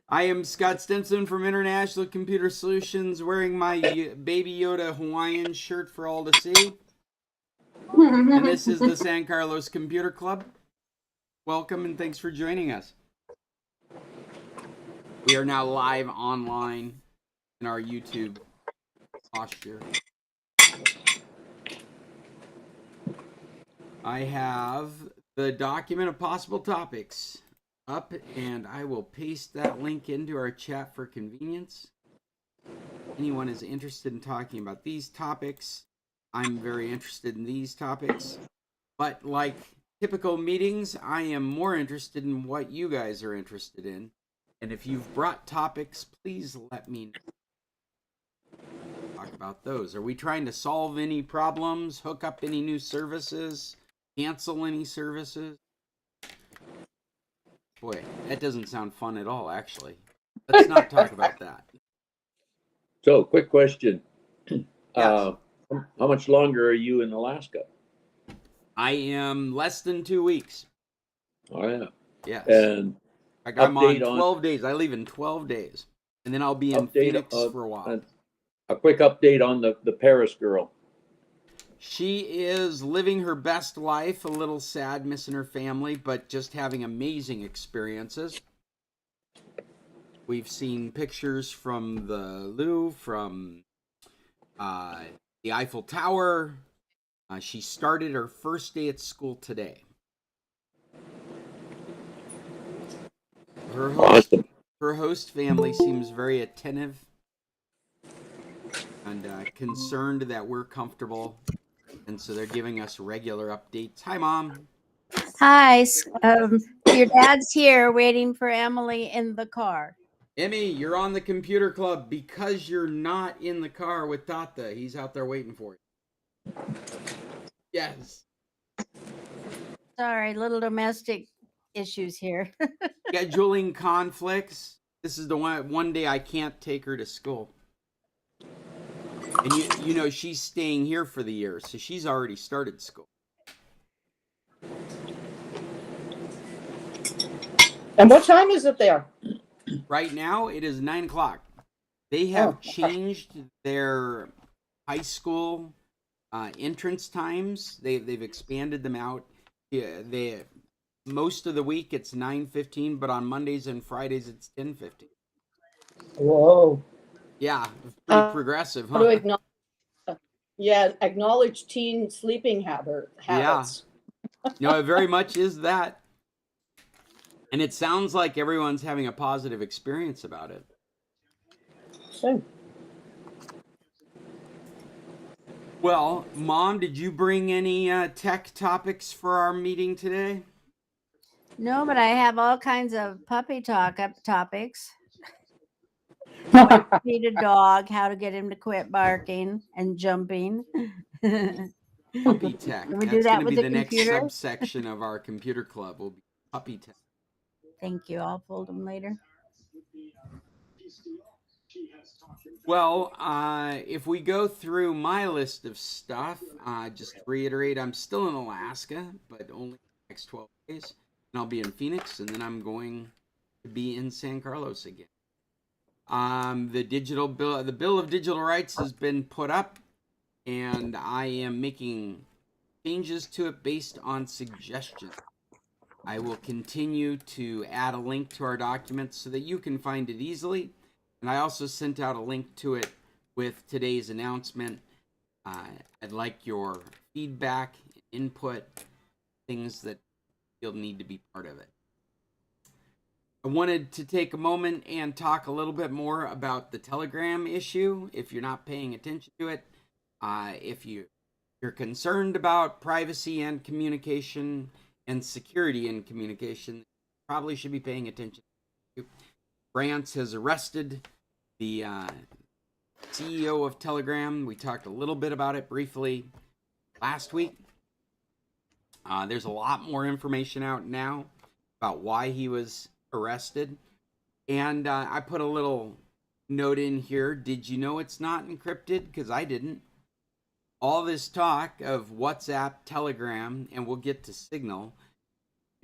I am Scott Stinson from International Computer Solutions, wearing my Baby Yoda Hawaiian shirt for all to see. And this is the San Carlos Computer Club. Welcome and thanks for joining us. We are now live online in our YouTube posture. I have the document of possible topics up, and I will paste that link into our chat for convenience. Anyone is interested in talking about these topics, I'm very interested in these topics. But like typical meetings, I am more interested in what you guys are interested in. And if you've brought topics, please let me know. Talk about those. Are we trying to solve any problems, hook up any new services, cancel any services? Boy, that doesn't sound fun at all, actually. Let's not talk about that. So, quick question. Yes. How much longer are you in Alaska? I am less than 2 weeks. Oh, yeah. Yes. And like I'm on 12 days. I leave in 12 days. And then I'll be in Phoenix for a while. A quick update on the Paris girl. She is living her best life, a little sad missing her family, but just having amazing experiences. We've seen pictures from the Louvre, from the Eiffel Tower. She started her first day at school today. Her host family seems very attentive and concerned that we're comfortable. And so they're giving us regular updates. Hi, Mom. Hi. Your dad's here waiting for Emily in the car. Emmy, you're on the computer club because you're not in the car with Tata. He's out there waiting for you. Yes. Sorry, little domestic issues here. Scheduling conflicts. This is the one day I can't take her to school. And you know she's staying here for the year, so she's already started school. And what time is it there? Right now, it is 9 o'clock. They have changed their high school entrance times. They've expanded them out. Yeah, most of the week it's 9:15, but on Mondays and Fridays it's 10:15. Whoa. Yeah, pretty progressive, huh? Acknowledge teen sleeping habits. Yeah. No, it very much is that. And it sounds like everyone's having a positive experience about it. Sure. Well, Mom, did you bring any tech topics for our meeting today? No, but I have all kinds of puppy topics. How to feed a dog, how to get him to quit barking and jumping. Puppy tech. Can we do that with the next computer? subsection of our computer club will be puppy tech. Thank you. I'll fold them later. Well, if we go through my list of stuff, just to reiterate, I'm still in Alaska, but only the next 12 days. And I'll be in Phoenix, and then I'm going to be in San Carlos again. The Bill of Digital Rights has been put up, and I am making changes to it based on suggestions. I will continue to add a link to our document so that you can find it easily. And I also sent out a link to it with today's announcement. I'd like your feedback, input, things that you'll need to be part of it. I wanted to take a moment and talk a little bit more about the Telegram issue. If you're not paying attention to it, if you're concerned about privacy and communication and security in communication, you probably should be paying attention. France has arrested the CEO of Telegram. We talked a little bit about it briefly last week. There's a lot more information out now about why he was arrested. And I put a little note in here. Did you know it's not encrypted? Because I didn't. All this talk of WhatsApp, Telegram, and we'll get to Signal.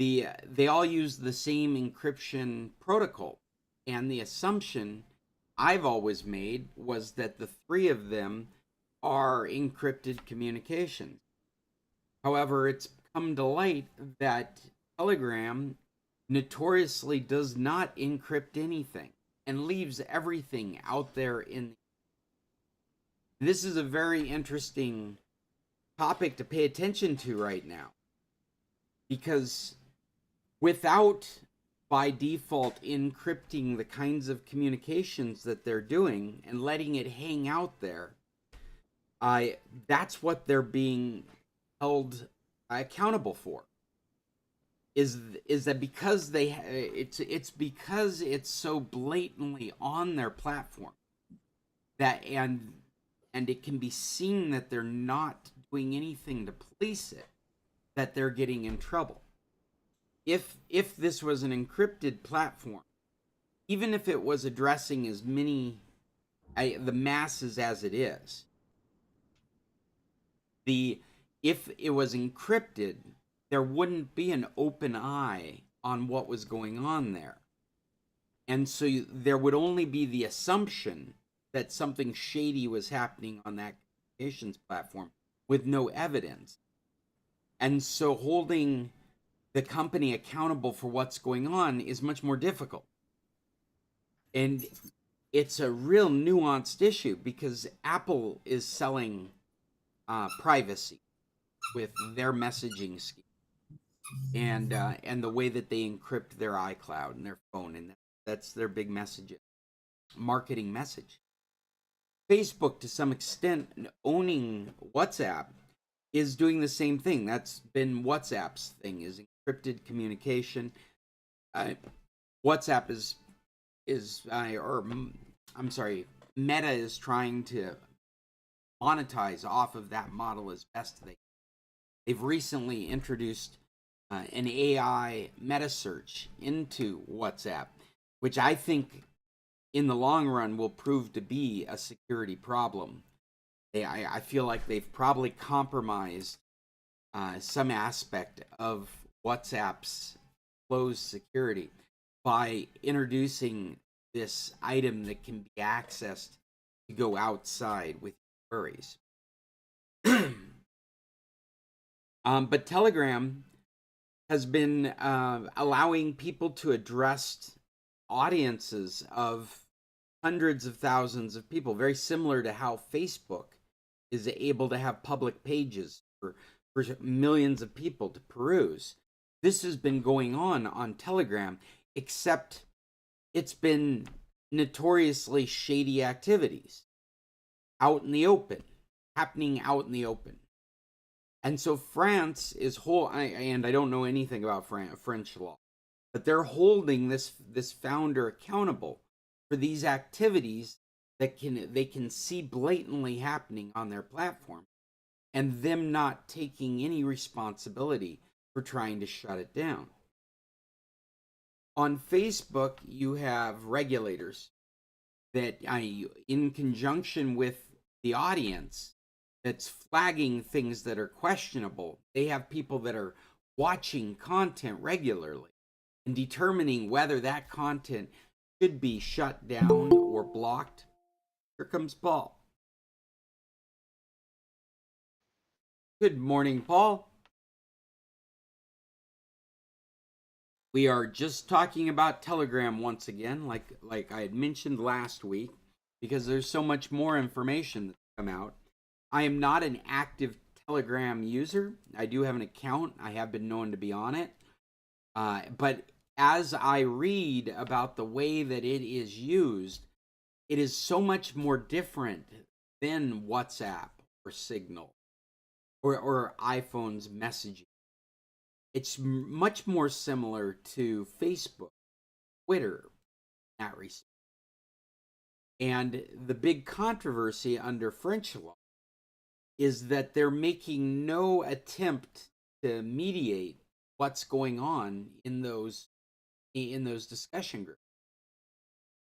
they all use the same encryption protocol, and the assumption I've always made was that the three of them are encrypted communications. However, it's come to light that Telegram notoriously does not encrypt anything and leaves everything out there in. This is a very interesting topic to pay attention to right now, because without by default encrypting the kinds of communications that they're doing and letting it hang out there, that's what they're being held accountable for. Is that because it's because it's so blatantly on their platform that and it can be seen that they're not doing anything to police it, that they're getting in trouble. If this was an encrypted platform, even if it was addressing as many the masses as it is, if it was encrypted, there wouldn't be an open eye on what was going on there, and so there would only be the assumption that something shady was happening on that communications platform with no evidence. And so holding the company accountable for what's going on is much more difficult. And it's a real nuanced issue because Apple is selling privacy with their messaging scheme and the way that they encrypt their iCloud and their phone, and that's their big marketing message. Facebook, to some extent, owning WhatsApp, is doing the same thing. That's been WhatsApp's thing, is encrypted communication. WhatsApp Meta is trying to monetize off of that model as best they can. They've recently introduced an AI meta search into WhatsApp, which I think in the long run will prove to be a security problem. I feel like they've probably compromised some aspect of WhatsApp's closed security by introducing this item that can be accessed to go outside with queries. But Telegram has been allowing people to address audiences of hundreds of thousands of people, very similar to how Facebook is able to have public pages for millions of people to peruse. This has been going on Telegram, except it's been notoriously shady activities out in the open, happening out in the open. And so France is and I don't know anything about French law, but they're holding this founder accountable for these activities that they can see blatantly happening on their platform, and them not taking any responsibility for trying to shut it down. On Facebook, you have regulators that, in conjunction with the audience that's flagging things that are questionable, they have people that are watching content regularly and determining whether that content should be shut down or blocked. Here comes Paul. Good morning, Paul. We are just talking about Telegram once again, like I had mentioned last week, because there's so much more information that's come out. I am not an active Telegram user. I do have an account. I have been known to be on it. But as I read about the way that it is used, it is so much more different than WhatsApp or Signal or iPhone's messaging. It's much more similar to Facebook, Twitter, in that respect. And the big controversy under French law is that they're making no attempt to mediate what's going on in those discussion groups.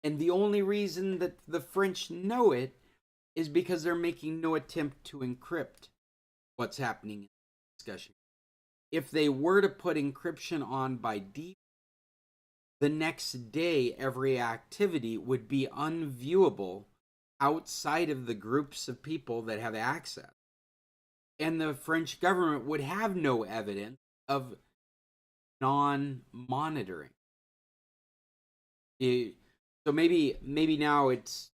And the only reason that the French know it is because they're making no attempt to encrypt what's happening in the discussion. if they were to put encryption on by default, the next day every activity would be unviewable outside of the groups of people that have access. And the French government would have no evidence of non-monitoring. So maybe now it's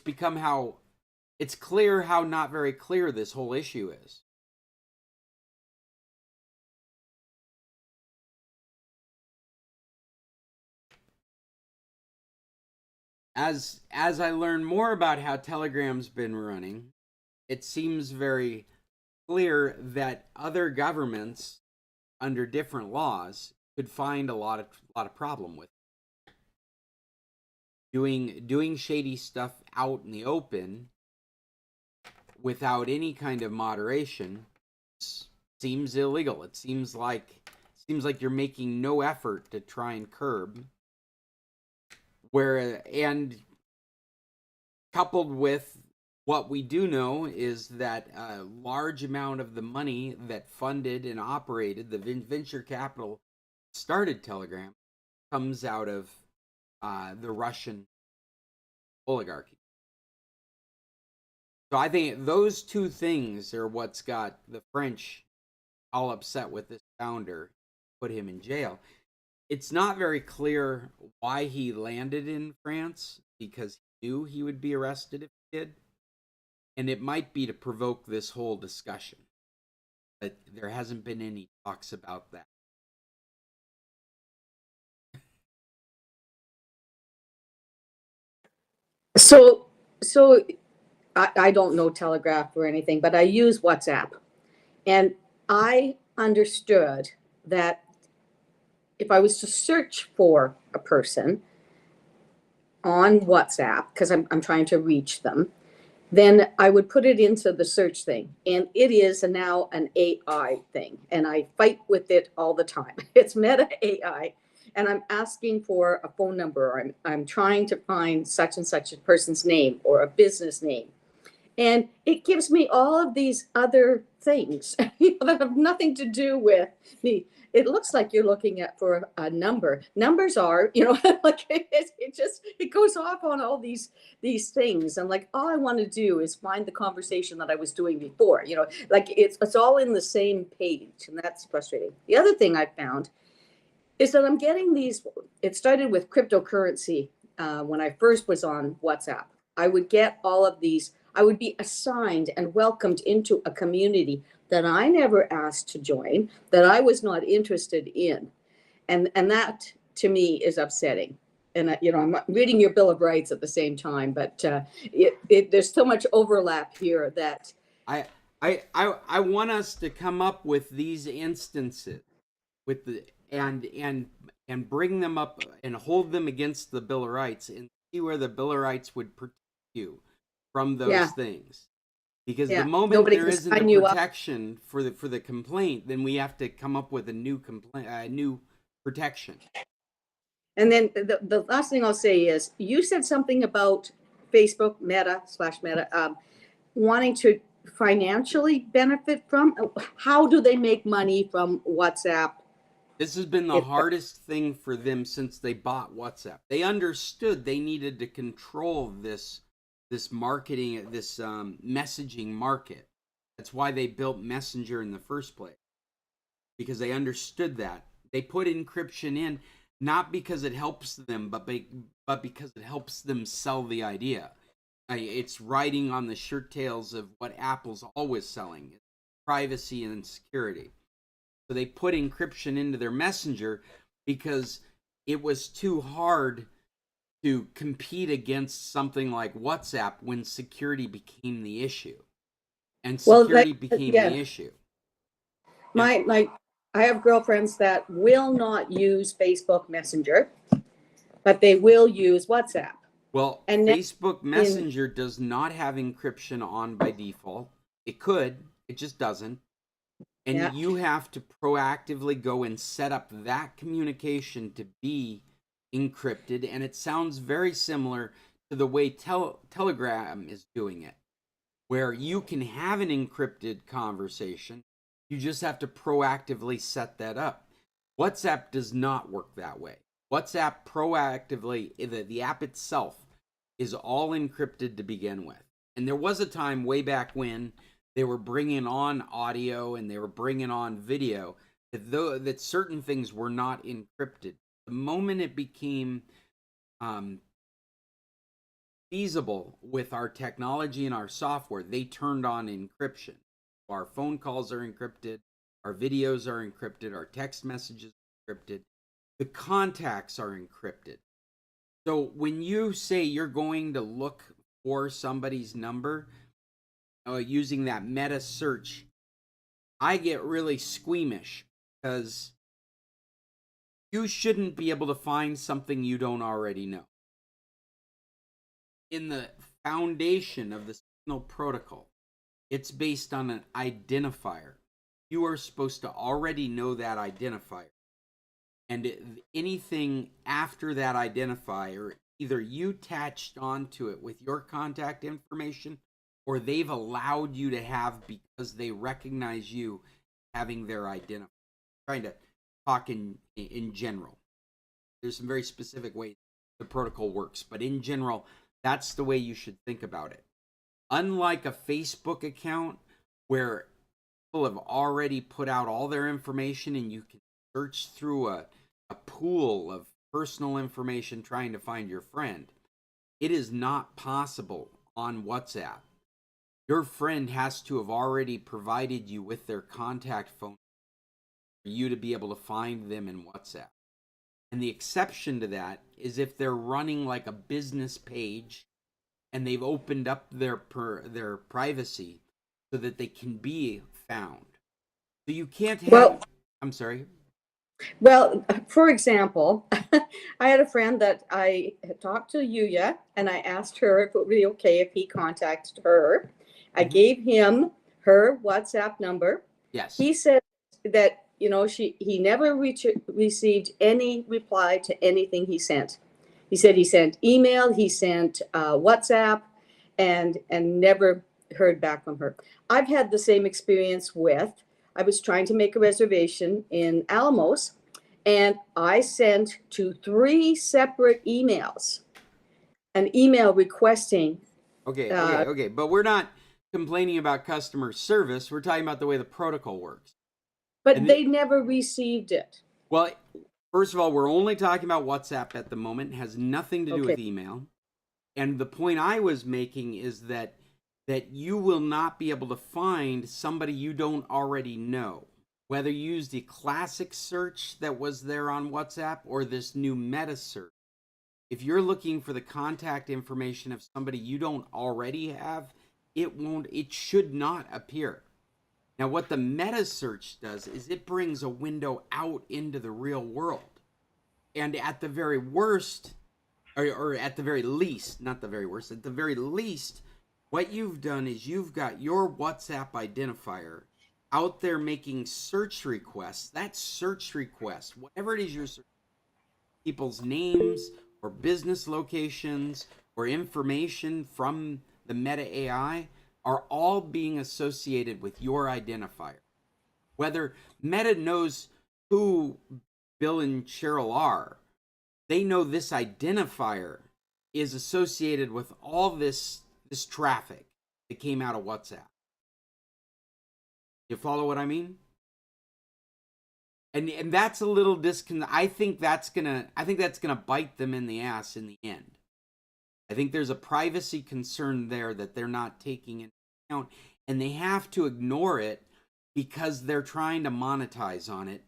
become how it's clear how not very clear this whole issue is. As I learn more about how Telegram's been running, it seems very clear that other governments under different laws could find a lot of problem with it. Doing shady stuff out in the open without any kind of moderation seems illegal. It seems like you're making no effort to try and curb. And coupled with what we do know is that a large amount of the money that funded and operated the venture capital started Telegram comes out of the Russian oligarchy. So I think those two things are what's got the French all upset with this founder, put him in jail. It's not very clear why he landed in France, because he knew he would be arrested if he did. And it might be to provoke this whole discussion. But there hasn't been any talks about that. So I don't know Telegraph or anything, but I use WhatsApp. And I understood that if I was to search for a person on WhatsApp, because I'm trying to reach them, then I would put it into the search thing. And it is now an AI thing. And I fight with it all the time. It's Meta AI. And I'm asking for a phone number, or I'm trying to find such and such a person's name or a business name. And it gives me all of these other things that have nothing to do with me. It looks like you're looking at for a number. Numbers are, like it goes off on all these things. And like, all I want to do is find the conversation that I was doing before, like it's all in the same page. And that's frustrating. The other thing I found is that I'm getting these, it started with cryptocurrency. When I first was on WhatsApp, I would get all of these, I would be assigned and welcomed into a community that I never asked to join, that I was not interested in. And that to me is upsetting. And I'm reading your Bill of Rights at the same time, but there's so much overlap here that I want us to come up with these instances with the and bring them up and hold them against the Bill of Rights and see where the Bill of Rights would protect you from those things. Because the moment there isn't a protection for the complaint, then we have to come up with a new new protection. And then the last thing I'll say is, you said something about Facebook, Meta wanting to financially benefit from. How do they make money from WhatsApp? This has been the hardest thing for them since they bought WhatsApp. They understood they needed to control this marketing, this messaging market. That's why they built Messenger in the first place, because they understood that. They put encryption in not because it helps them, but because it helps them sell the idea. It's riding on the shirt tails of what Apple's always selling: privacy and security. So they put encryption into their messenger because it was too hard to compete against something like WhatsApp when security became the issue. And security became the issue. I have girlfriends that will not use Facebook Messenger, but they will use WhatsApp. Well, and Facebook Messenger does not have encryption on by default. It could, it just doesn't. And you have to proactively go and set up that communication to be encrypted. And it sounds very similar to the way Telegram is doing it, where you can have an encrypted conversation, You just have to proactively set that up. WhatsApp does not work that way. WhatsApp proactively, the app itself is all encrypted to begin with. And there was a time way back when they were bringing on audio and they were bringing on video that certain things were not encrypted. The moment it became feasible with our technology and our software, they turned on encryption. Our phone calls are encrypted, our videos are encrypted, our text messages are encrypted, the contacts are encrypted. So when you say you're going to look for somebody's number using that meta search, I get really squeamish because you shouldn't be able to find something you don't already know. In the foundation of the Signal protocol, it's based on an identifier. You are supposed to already know that identifier. And anything after that identifier, either you attached onto it with your contact information or they've allowed you to have because they recognize you having their identifier. I'm trying to talk in general. There's some very specific ways the protocol works, but in general, that's the way you should think about it. Unlike a Facebook account where people have already put out all their information and you can search through a pool of personal information trying to find your friend, it is not possible on WhatsApp. Your friend has to have already provided you with their contact phone for you to be able to find them in WhatsApp. And the exception to that is if they're running like a business page and they've opened up their privacy so that they can be found. So you can't have... Well, I'm sorry. Well, for example, I had a friend that I had talked to Yuya, and I asked her if it would be okay if he contacted her. I gave him her WhatsApp number. Yes. He said that, he never received any reply to anything he sent. He said he sent email, he sent WhatsApp, and never heard back from her. I've had the same experience I was trying to make a reservation in Alamos, and I sent to 3 separate emails an email requesting. Okay. But we're not complaining about customer service. We're talking about the way the protocol works. But they never received it. Well, first of all, we're only talking about WhatsApp at the moment. It has nothing to do with email. And the point I was making is that you will not be able to find somebody you don't already know. Whether you use the classic search that was there on WhatsApp or this new meta search. If you're looking for the contact information of somebody you don't already have, it should not appear. Now, what the meta search does is it brings a window out into the real world. And at the very worst, or at the very least, not the very worst, at the very least, what you've done is you've got your WhatsApp identifier out there making search requests. That search request, whatever it is you're searching, people's names or business locations or information from the Meta AI are all being associated with your identifier. Whether Meta knows who Bill and Cheryl are, they know this identifier is associated with all this traffic that came out of WhatsApp. You follow what I mean? And that's a little I think that's gonna bite them in the ass in the end. I think there's a privacy concern there that they're not taking into account, and they have to ignore it because they're trying to monetize on it.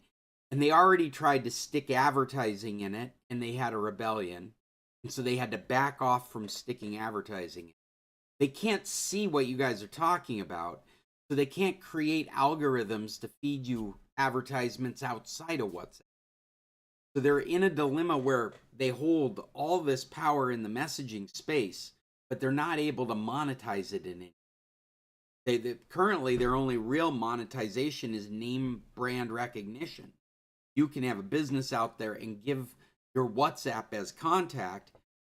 And they already tried to stick advertising in it, and they had a rebellion. And so they had to back off from sticking advertising in it. They can't see what you guys are talking about, so they can't create algorithms to feed you advertisements outside of WhatsApp. So they're in a dilemma where they hold all this power in the messaging space, but they're not able to monetize it in it. Currently, their only real monetization is name brand recognition. You can have a business out there and give your WhatsApp as contact,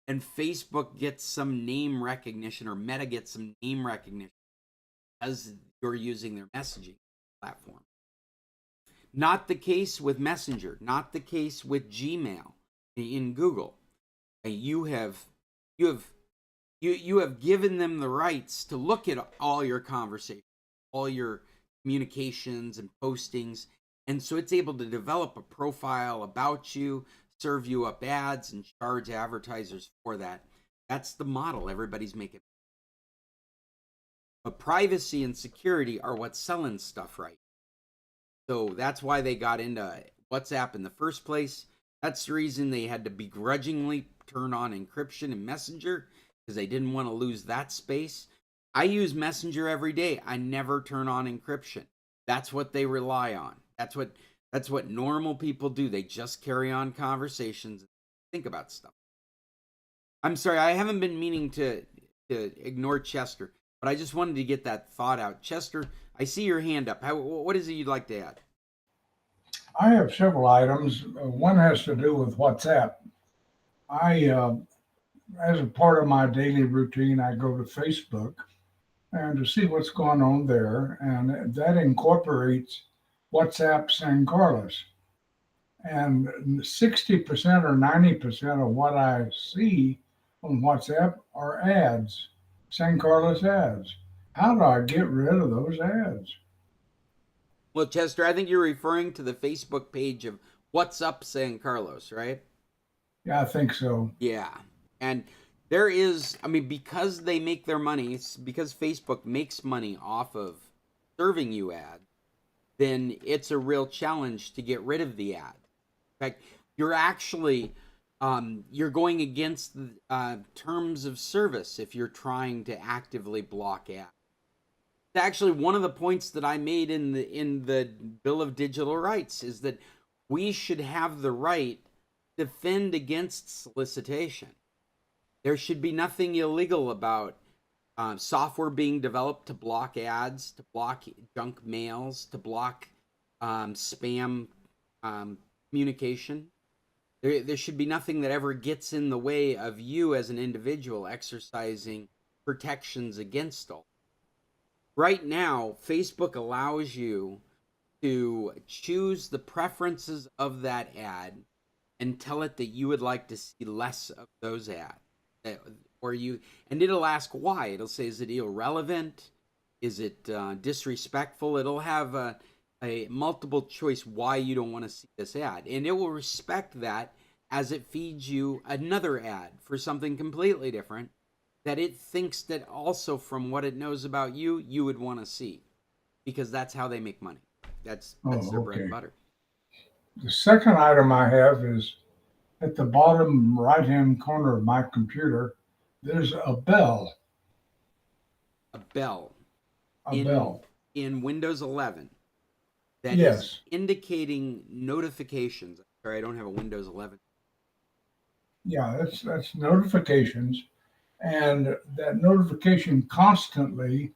and Facebook gets some name recognition, or Meta gets some name recognition as you're using their messaging platform. Not the case with Messenger, not the case with Gmail in Google. You have given them the rights to look at all your conversations, all your communications and postings, and so it's able to develop a profile about you, serve you up ads, and charge advertisers for that. That's the model everybody's making. But privacy and security are what's selling stuff right. So that's why they got into WhatsApp in the first place. That's the reason they had to begrudgingly turn on encryption in Messenger, because they didn't want to lose that space. I use Messenger every day. I never turn on encryption. That's what they rely on. That's what normal people do. They just carry on conversations and think about stuff. I'm sorry, I haven't been meaning to ignore Chester, but I just wanted to get that thought out. Chester, I see your hand up. What is it you'd like to add? I have several items. One has to do with WhatsApp. As a part of my daily routine, I go to Facebook and to see what's going on there, and that incorporates WhatsApp San Carlos. And 60% or 90% of what I see on WhatsApp are ads, San Carlos ads. How do I get rid of those ads? Well, Chester, I think you're referring to the Facebook page of What's Up San Carlos, right? Yeah, I think so. Yeah. And there is, I mean, because they make their money, because Facebook makes money off of serving you ads, then it's a real challenge to get rid of the ad. In fact, you're actually, you're going against the terms of service if you're trying to actively block ads. It's actually one of the points that I made in the Bill of Digital Rights is that we should have the right to defend against solicitation. There should be nothing illegal about software being developed to block ads, to block junk mails, to block spam communication. There should be nothing that ever gets in the way of you as an individual exercising protections against all. Right now, Facebook allows you to choose the preferences of that ad and tell it that you would like to see less of those ads. And it'll ask why. It'll say, is it irrelevant? Is it disrespectful? It'll have a multiple choice why you don't want to see this ad. And it will respect that as it feeds you another ad for something completely different that it thinks that also from what it knows about you, you would want to see. Because that's how they make money. That's their bread and butter. The second item I have is at the bottom right-hand corner of my computer, there's a bell. A bell. A bell. In Windows 11. That Yes. is indicating notifications. Sorry, I don't have a Windows 11. Yeah, that's notifications. And that notification constantly,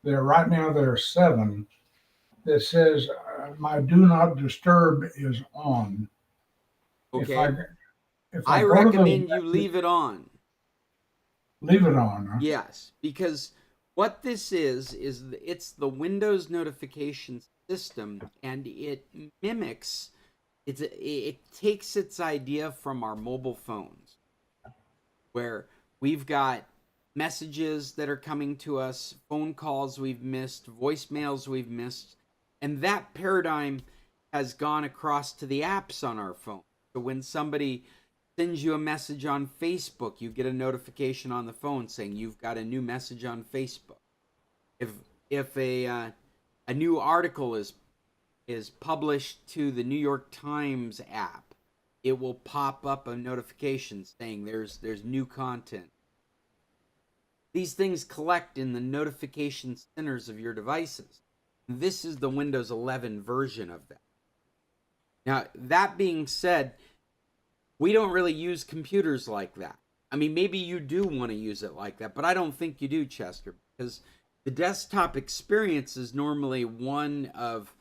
right now there are 7 that says my do not disturb is on. Okay. If I go to recommend you leave it on. Leave it on. Huh? Yes, because what this is it's the Windows notification system, and it mimics, it takes its idea from our mobile phones, where we've got messages that are coming to us, phone calls we've missed, voicemails we've missed, and that paradigm has gone across to the apps on our phone. So when somebody sends you a message on Facebook, you get a notification on the phone saying you've got a new message on Facebook. If a new article is published to the New York Times app, it will pop up a notification saying there's new content. These things collect in the notification centers of your devices. This is the Windows 11 version of that. Now, that being said, we don't really use computers like that. I mean, maybe you do want to use it like that, but I don't think you do, Chester, because the desktop experience is normally one of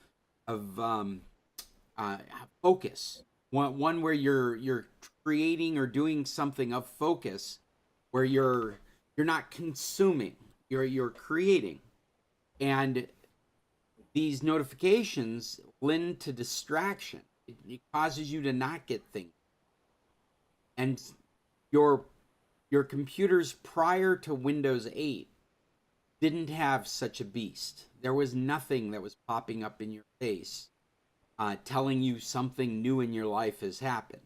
focus, one where you're creating or doing something of focus, where you're not consuming, you're creating. And these notifications lend to distraction. It causes you to not get things. And your computers prior to Windows 8 didn't have such a beast. There was nothing that was popping up in your face telling you something new in your life has happened.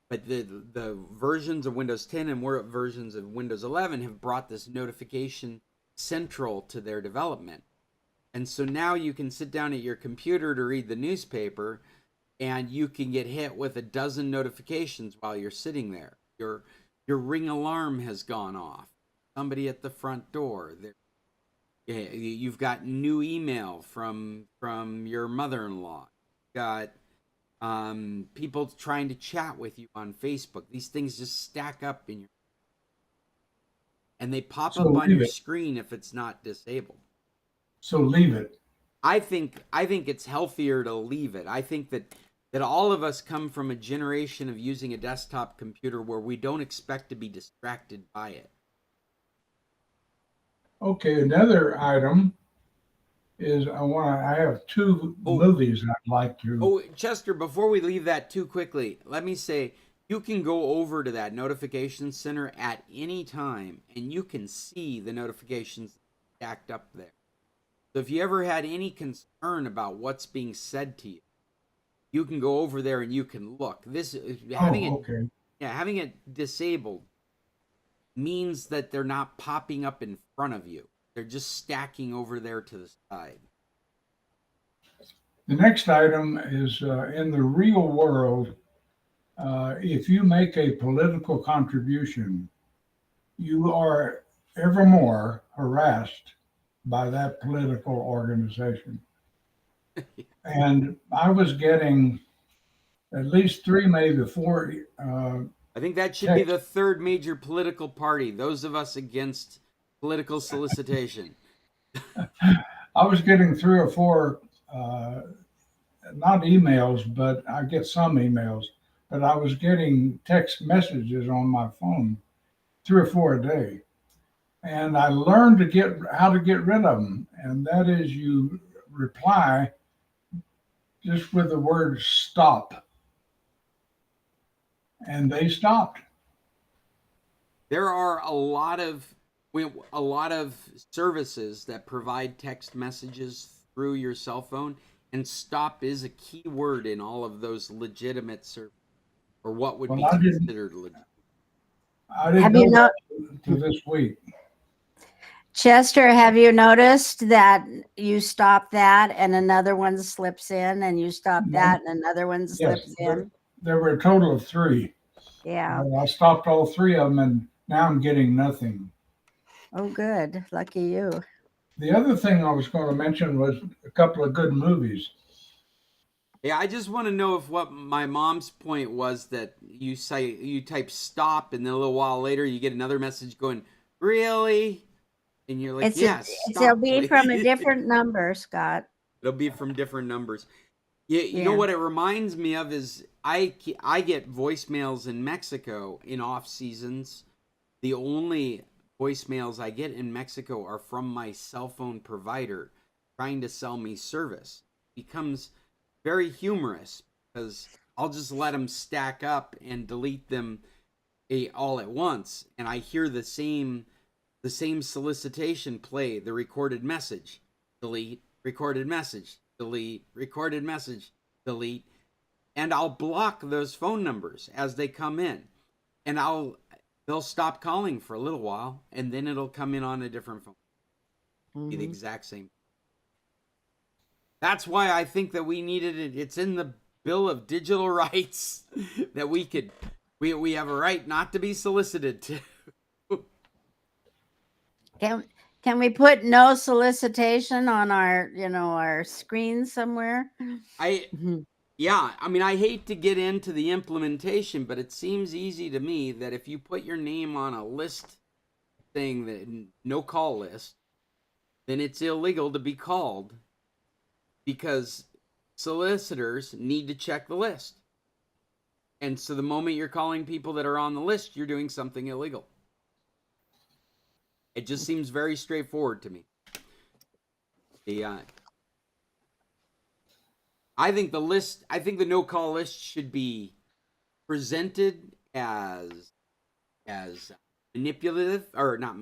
But the versions of Windows 10 and versions of Windows 11 have brought this notification central to their development. And so now you can sit down at your computer to read the newspaper, and you can get hit with a dozen notifications while you're sitting there. Your Ring alarm has gone off. Somebody at the front door. You've got new email from your mother-in-law. Got people trying to chat with you on Facebook. These things just stack up in your, and they pop So up on leave your it. screen if it's not disabled. So leave it. I think it's healthier to leave it. I think that all of us come from a generation of using a desktop computer where we don't expect to be distracted by it. Okay, another item is I have two movies I'd like to. Oh, Chester, before we leave that too quickly, let me say you can go over to that notification center at any time and you can see the notifications stacked up there. So if you ever had any concern about what's being said to you, you can go over there and you can look. Having it disabled means that they're not popping up in front of you. They're just stacking over there to the side. The next item is in the real world, if you make a political contribution, you are evermore harassed by that political organization. And I was getting at least 3, maybe 4. I think that should be the third major political party. Those of us against political solicitation. I was getting 3 or 4, not emails, but I get some emails, but I was getting text messages on my phone, 3 or 4 a day. And I learned how to get rid of them. And that is you reply just with the word stop. And they stopped. There are a lot of services that provide text messages through your cell phone, and stop is a key word in all of those legitimate services, or what would be considered legitimate. I didn't know that to this week. Chester, have you noticed that you stop that and another one slips in, and you stop that and another one slips in? There were a total of 3. Yeah. I stopped all 3 of them, and now I'm getting nothing. Oh, good. Lucky you. The other thing I was going to mention was a couple of good movies. Yeah, I just want to know if what my mom's point was that you type stop, and then a little while later you get another message going, really? And you're like, yes. It'll be from a different number, Scott. It'll be from different numbers. You know what it reminds me of is I get voicemails in Mexico in off seasons. The only voicemails I get in Mexico are from my cell phone provider trying to sell me service. It becomes very humorous because I'll just let them stack up and delete them all at once, and I hear the same solicitation play the recorded message, delete, recorded message, delete, recorded message, delete, and I'll block those phone numbers as they come in, and they'll stop calling for a little while, and then it'll come in on a different phone. Be the exact same. That's why I think that we needed it. It's in the Bill of Digital Rights that we have a right not to be solicited to. Can we put no solicitation on our screen somewhere? Yeah, I mean, I hate to get into the implementation, but it seems easy to me that if you put your name on a list thing, that no call list, then it's illegal to be called because solicitors need to check the list. And so the moment you're calling people that are on the list, you're doing something illegal. It just seems very straightforward to me. I think the no call list should be presented as manipulative, or not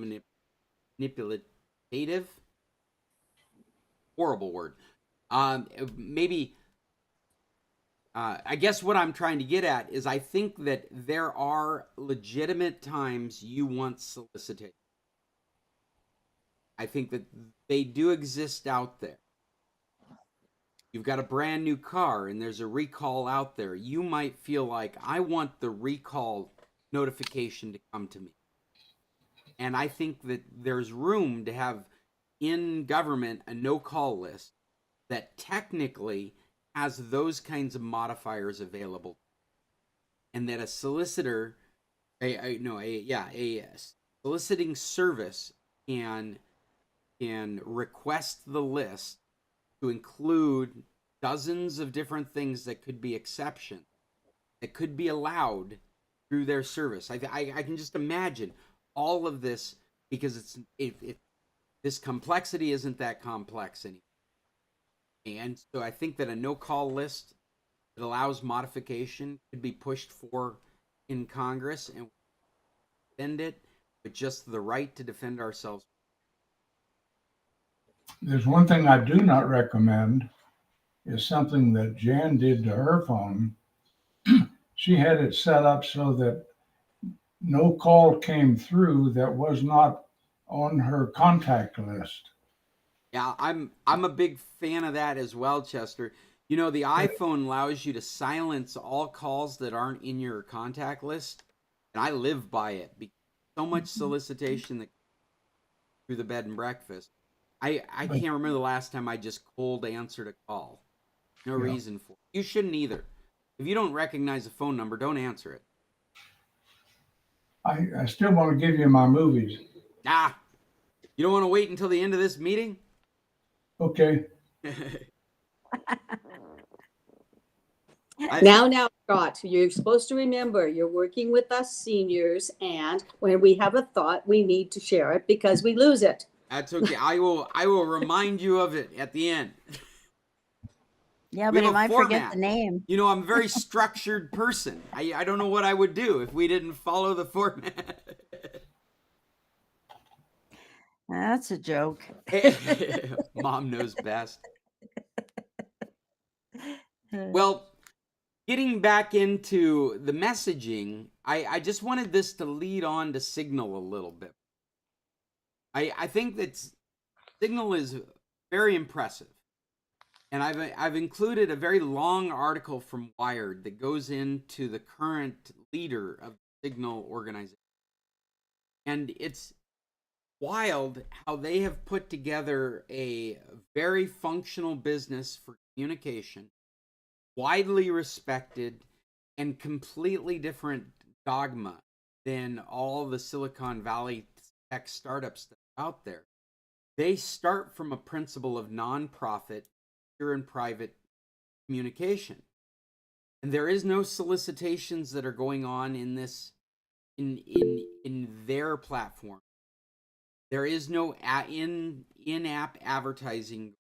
manipulative. Horrible word. Maybe. I guess what I'm trying to get at is I think that there are legitimate times you want solicitation. I think that they do exist out there. You've got a brand new car and there's a recall out there. You might feel like, I want the recall notification to come to me. And I think that there's room to have in government a no-call list that technically has those kinds of modifiers available, and that a solicitor, a soliciting service can request the list to include dozens of different things that could be exceptions, that could be allowed through their service. I can just imagine all of this, because this complexity isn't that complex anymore. And so I think that a no-call list that allows modification could be pushed for in Congress, and defend it with just the right to defend ourselves. There's one thing I do not recommend, is something that Jan did to her phone. She had it set up so that no call came through that was not on her contact list. Yeah, I'm a big fan of that as well, Chester. You know, the iPhone allows you to silence all calls that aren't in your contact list, and I live by it, because so much solicitation that through the bed and breakfast. I can't remember the last time I just cold answered a call. No reason for it. You shouldn't either. If you don't recognize a phone number, don't answer it. I still want to give you my movies. You don't want to wait until the end of this meeting? Okay. Now, Scott, you're supposed to remember you're working with us seniors, and when we have a thought, we need to share it because we lose it. That's okay. I will remind you of it at the end. Yeah, We but have he a might forget format. the name. You know, I'm a very structured person. I don't know what I would do if we didn't follow the format. That's a joke. Mom knows best. Well, getting back into the messaging, I just wanted this to lead on to Signal a little bit. I think that Signal is very impressive. And I've included a very long article from Wired that goes into the current leader of the Signal organization. And it's wild how they have put together a very functional business for communication, widely respected, and completely different dogma than all the Silicon Valley tech startups that are out there. They start from a principle of nonprofit, pure and private communication. And there is no solicitations that are going on in this in their platform. There is no in-app advertising.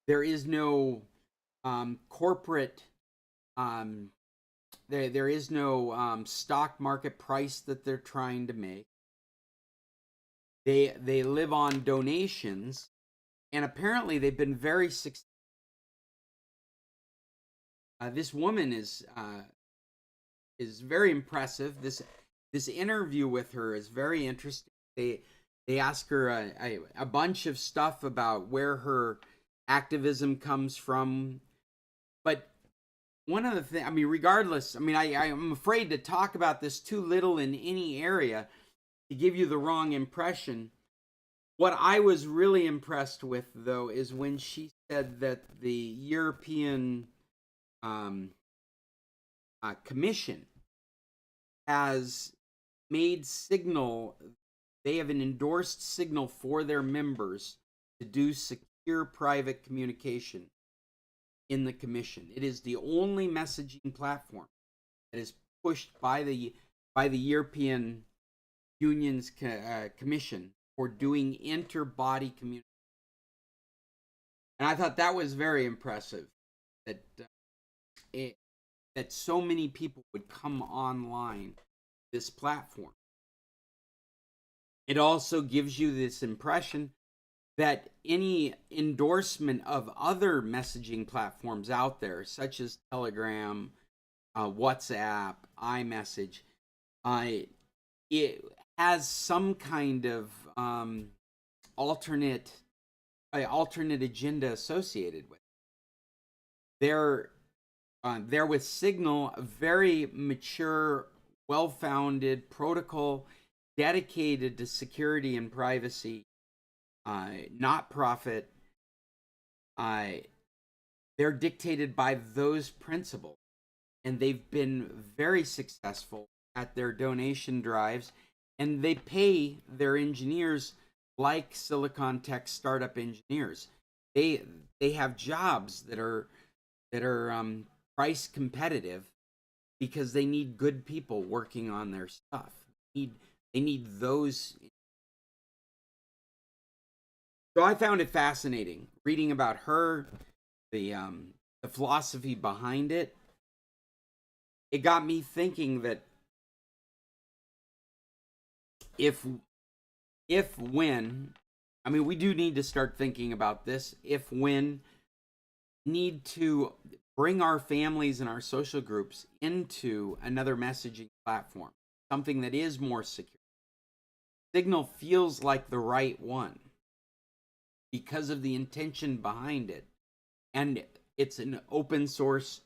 There is no corporate. There is no stock market price that they're trying to make. They live on donations, and apparently they've been very successful. This woman is very impressive. This interview with her is very interesting. They ask her a bunch of stuff about where her activism comes from, but one of the things, I mean, regardless, I mean, I'm afraid to talk about this too little in any area to give you the wrong impression. What I was really impressed with, though, is when she said that the European Commission has made Signal, they have an endorsed Signal for their members to do secure private communication in the Commission. It is the only messaging platform that is pushed by the European Union's Commission for doing inter-body communication. And I thought that was very impressive. that that so many people would come online this platform. It also gives you this impression that any endorsement of other messaging platforms out there, such as Telegram, WhatsApp, iMessage, it has some kind of alternate agenda associated with it. They're with Signal, a very mature, well-founded protocol dedicated to security and privacy, not profit. They're dictated by those principles, and they've been very successful at their donation drives, and they pay their engineers like Silicon Tech startup engineers. They have jobs that are price competitive because they need good people working on their stuff. They need those. So I found it fascinating reading about her, the philosophy behind it. It got me thinking that when, I mean, we do need to start thinking about this. If when need to bring our families and our social groups into another messaging platform, something that is more secure. Signal feels like the right one because of the intention behind it. And it's an open source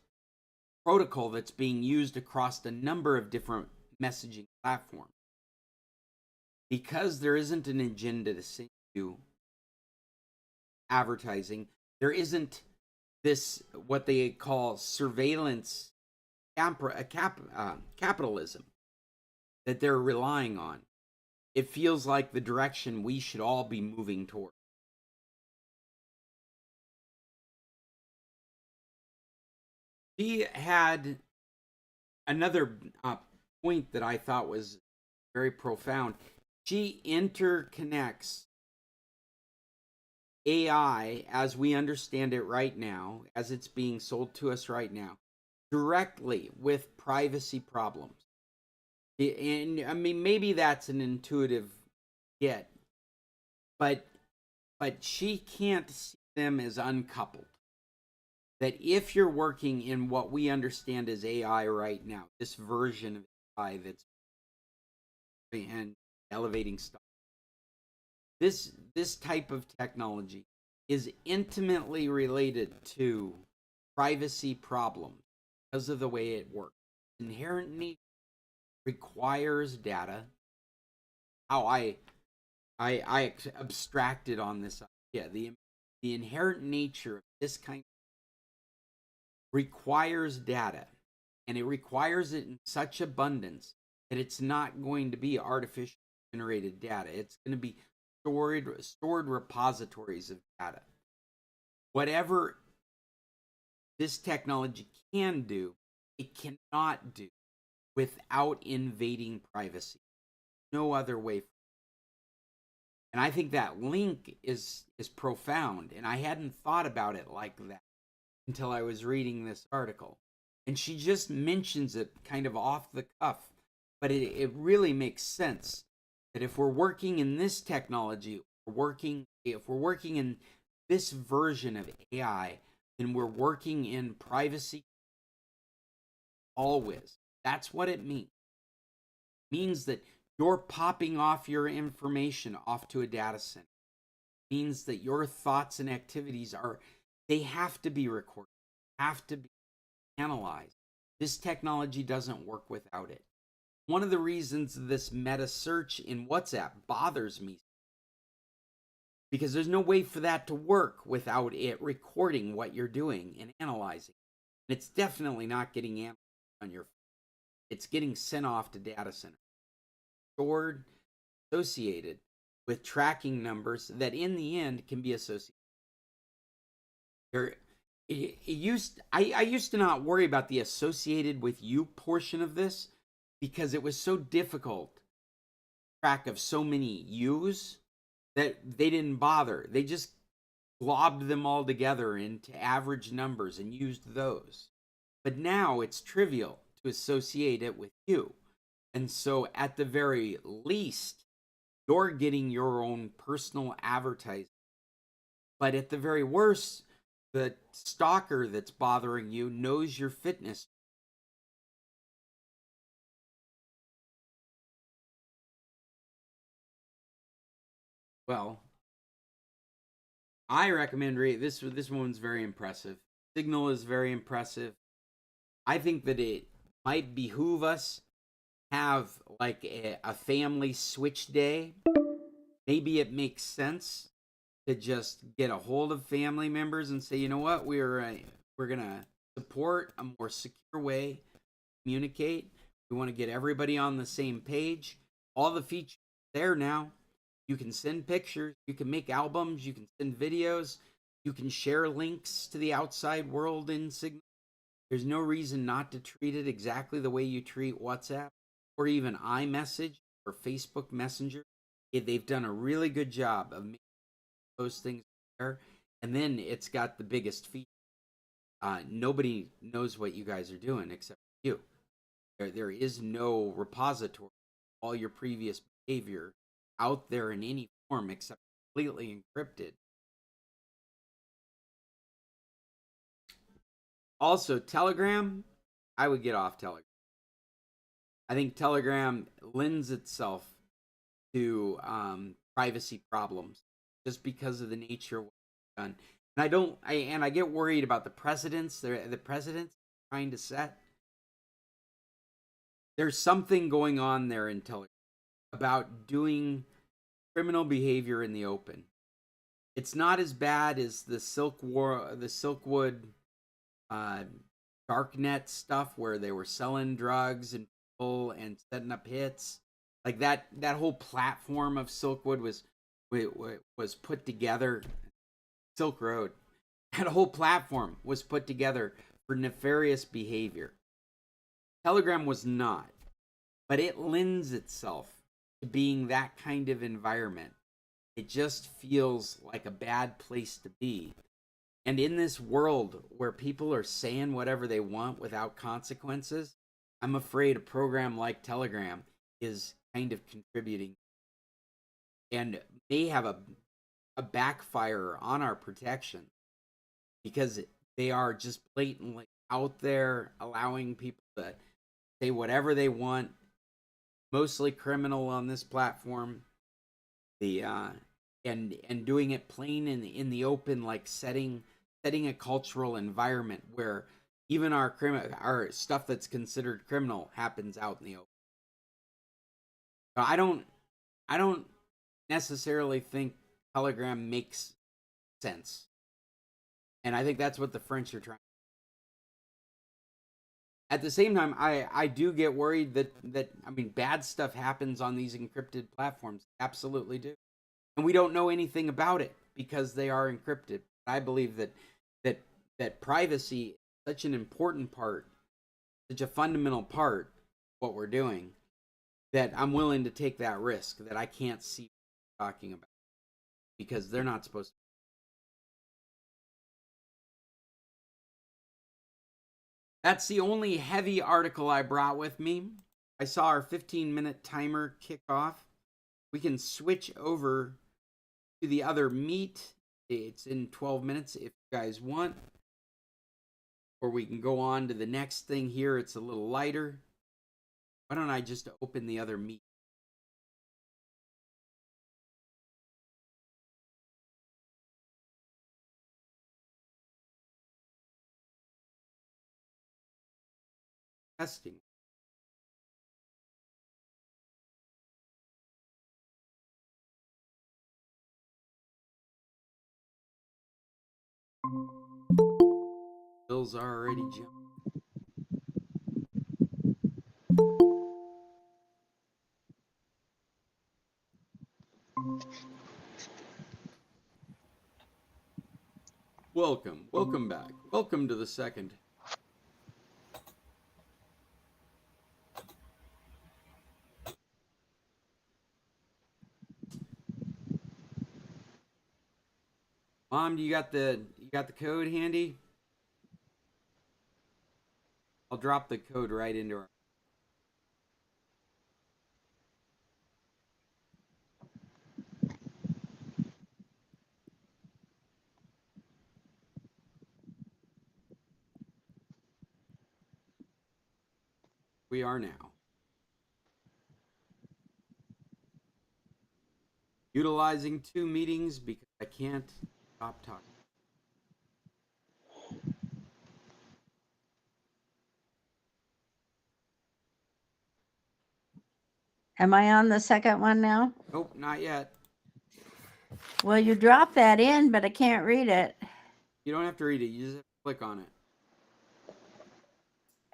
protocol that's being used across a number of different messaging platforms. Because there isn't an agenda to send you advertising, there isn't this, what they call surveillance capitalism that they're relying on. It feels like the direction we should all be moving toward. She had another point that I thought was very profound. She interconnects AI as we understand it right now, as it's being sold to us right now, directly with privacy problems. And I mean, maybe that's an intuitive get, but she can't see them as uncoupled. That if you're working in what we understand as AI right now, this version of AI that's and elevating stuff, this type of technology is intimately related to privacy problems because of the way it works. Inherent need requires data. How I abstracted on this idea, the inherent nature of this kind requires data, and it requires it in such abundance that it's not going to be artificially generated data. It's going to be stored repositories of data. Whatever this technology can do, it cannot do without invading privacy. No other way. And I think that link is profound, and I hadn't thought about it like that until I was reading this article. And she just mentions it kind of off the cuff, but it really makes sense that if we're working in this technology, if we're working in this version of AI, then we're working in privacy always. That's what it means. It means that you're popping off your information off to a data center. It means that your thoughts and activities they have to be recorded, have to be analyzed. This technology doesn't work without it. One of the reasons this meta search in WhatsApp bothers me, because there's no way for that to work without it recording what you're doing and analyzing. And it's definitely not getting analyzed on your phone. It's getting sent off to data centers, stored, associated with tracking numbers that in the end can be associated. I used to not worry about the associated with you portion of this because it was so difficult to track of so many yous that they didn't bother. They just globbed them all together into average numbers and used those. But now it's trivial to associate it with you. And so, at the very least, you're getting your own personal advertising. But at the very worst, the stalker that's bothering you knows your fitness. Well, I recommend this. This one's very impressive. Signal is very impressive. I think that it might behoove us have like a family switch day. Maybe it makes sense to just get a hold of family members and say, you know what, we're gonna support a more secure way to communicate. We want to get everybody on the same page. All the features there now. You can send pictures, you can make albums, you can send videos, you can share links to the outside world in Signal. There's no reason not to treat it exactly the way you treat WhatsApp or even iMessage or Facebook Messenger. They've done a really good job of making those things there. And then it's got the biggest feature. Nobody knows what you guys are doing except you. There is no repository of all your previous behavior out there in any form except completely encrypted. Also, Telegram, I would get off Telegram. I think Telegram lends itself to privacy problems just because of the nature of what it's done. And I get worried about the precedents the president's trying to set. There's something going on there in Telegram about doing criminal behavior in the open. It's not as bad as the Silkwood darknet stuff where they were selling drugs and people and setting up hits. Like that whole platform of Silkwood was put together. Silk Road. That whole platform was put together for nefarious behavior. Telegram was not, but it lends itself to being that kind of environment. It just feels like a bad place to be. And in this world where people are saying whatever they want without consequences, I'm afraid a program like Telegram is kind of contributing and may have a backfire on our protection because they are just blatantly out there allowing people to say whatever they want, mostly criminal on this platform. The and doing it plain in the open, like setting a cultural environment where even our stuff that's considered criminal happens out in the open. So I don't necessarily think Telegram makes sense, and I think that's what the French are trying. At the same time, I do get worried that I mean bad stuff happens on these encrypted platforms. Absolutely do. And we don't know anything about it because they are encrypted. I believe that privacy is such an important part, such a fundamental part of what we're doing, that I'm willing to take that risk that I can't see what you're talking about because they're not supposed to. That's the only heavy article I brought with me. I saw our 15-minute timer kick off. We can switch over to the other meat. It's in 12 minutes if you guys want. Or we can go on to the next thing here. It's a little lighter. Why don't I just open the other meat? Testing. Bills are already jumping. Welcome back. Welcome to the second. Mom, do you got the code handy? I'll drop the code right into our. We are now. Utilizing 2 meetings because I can't stop talking. Am I on the second one now? Nope, not yet. Well, you dropped that in, but I can't read it. You don't have to read it. You just have to click on it.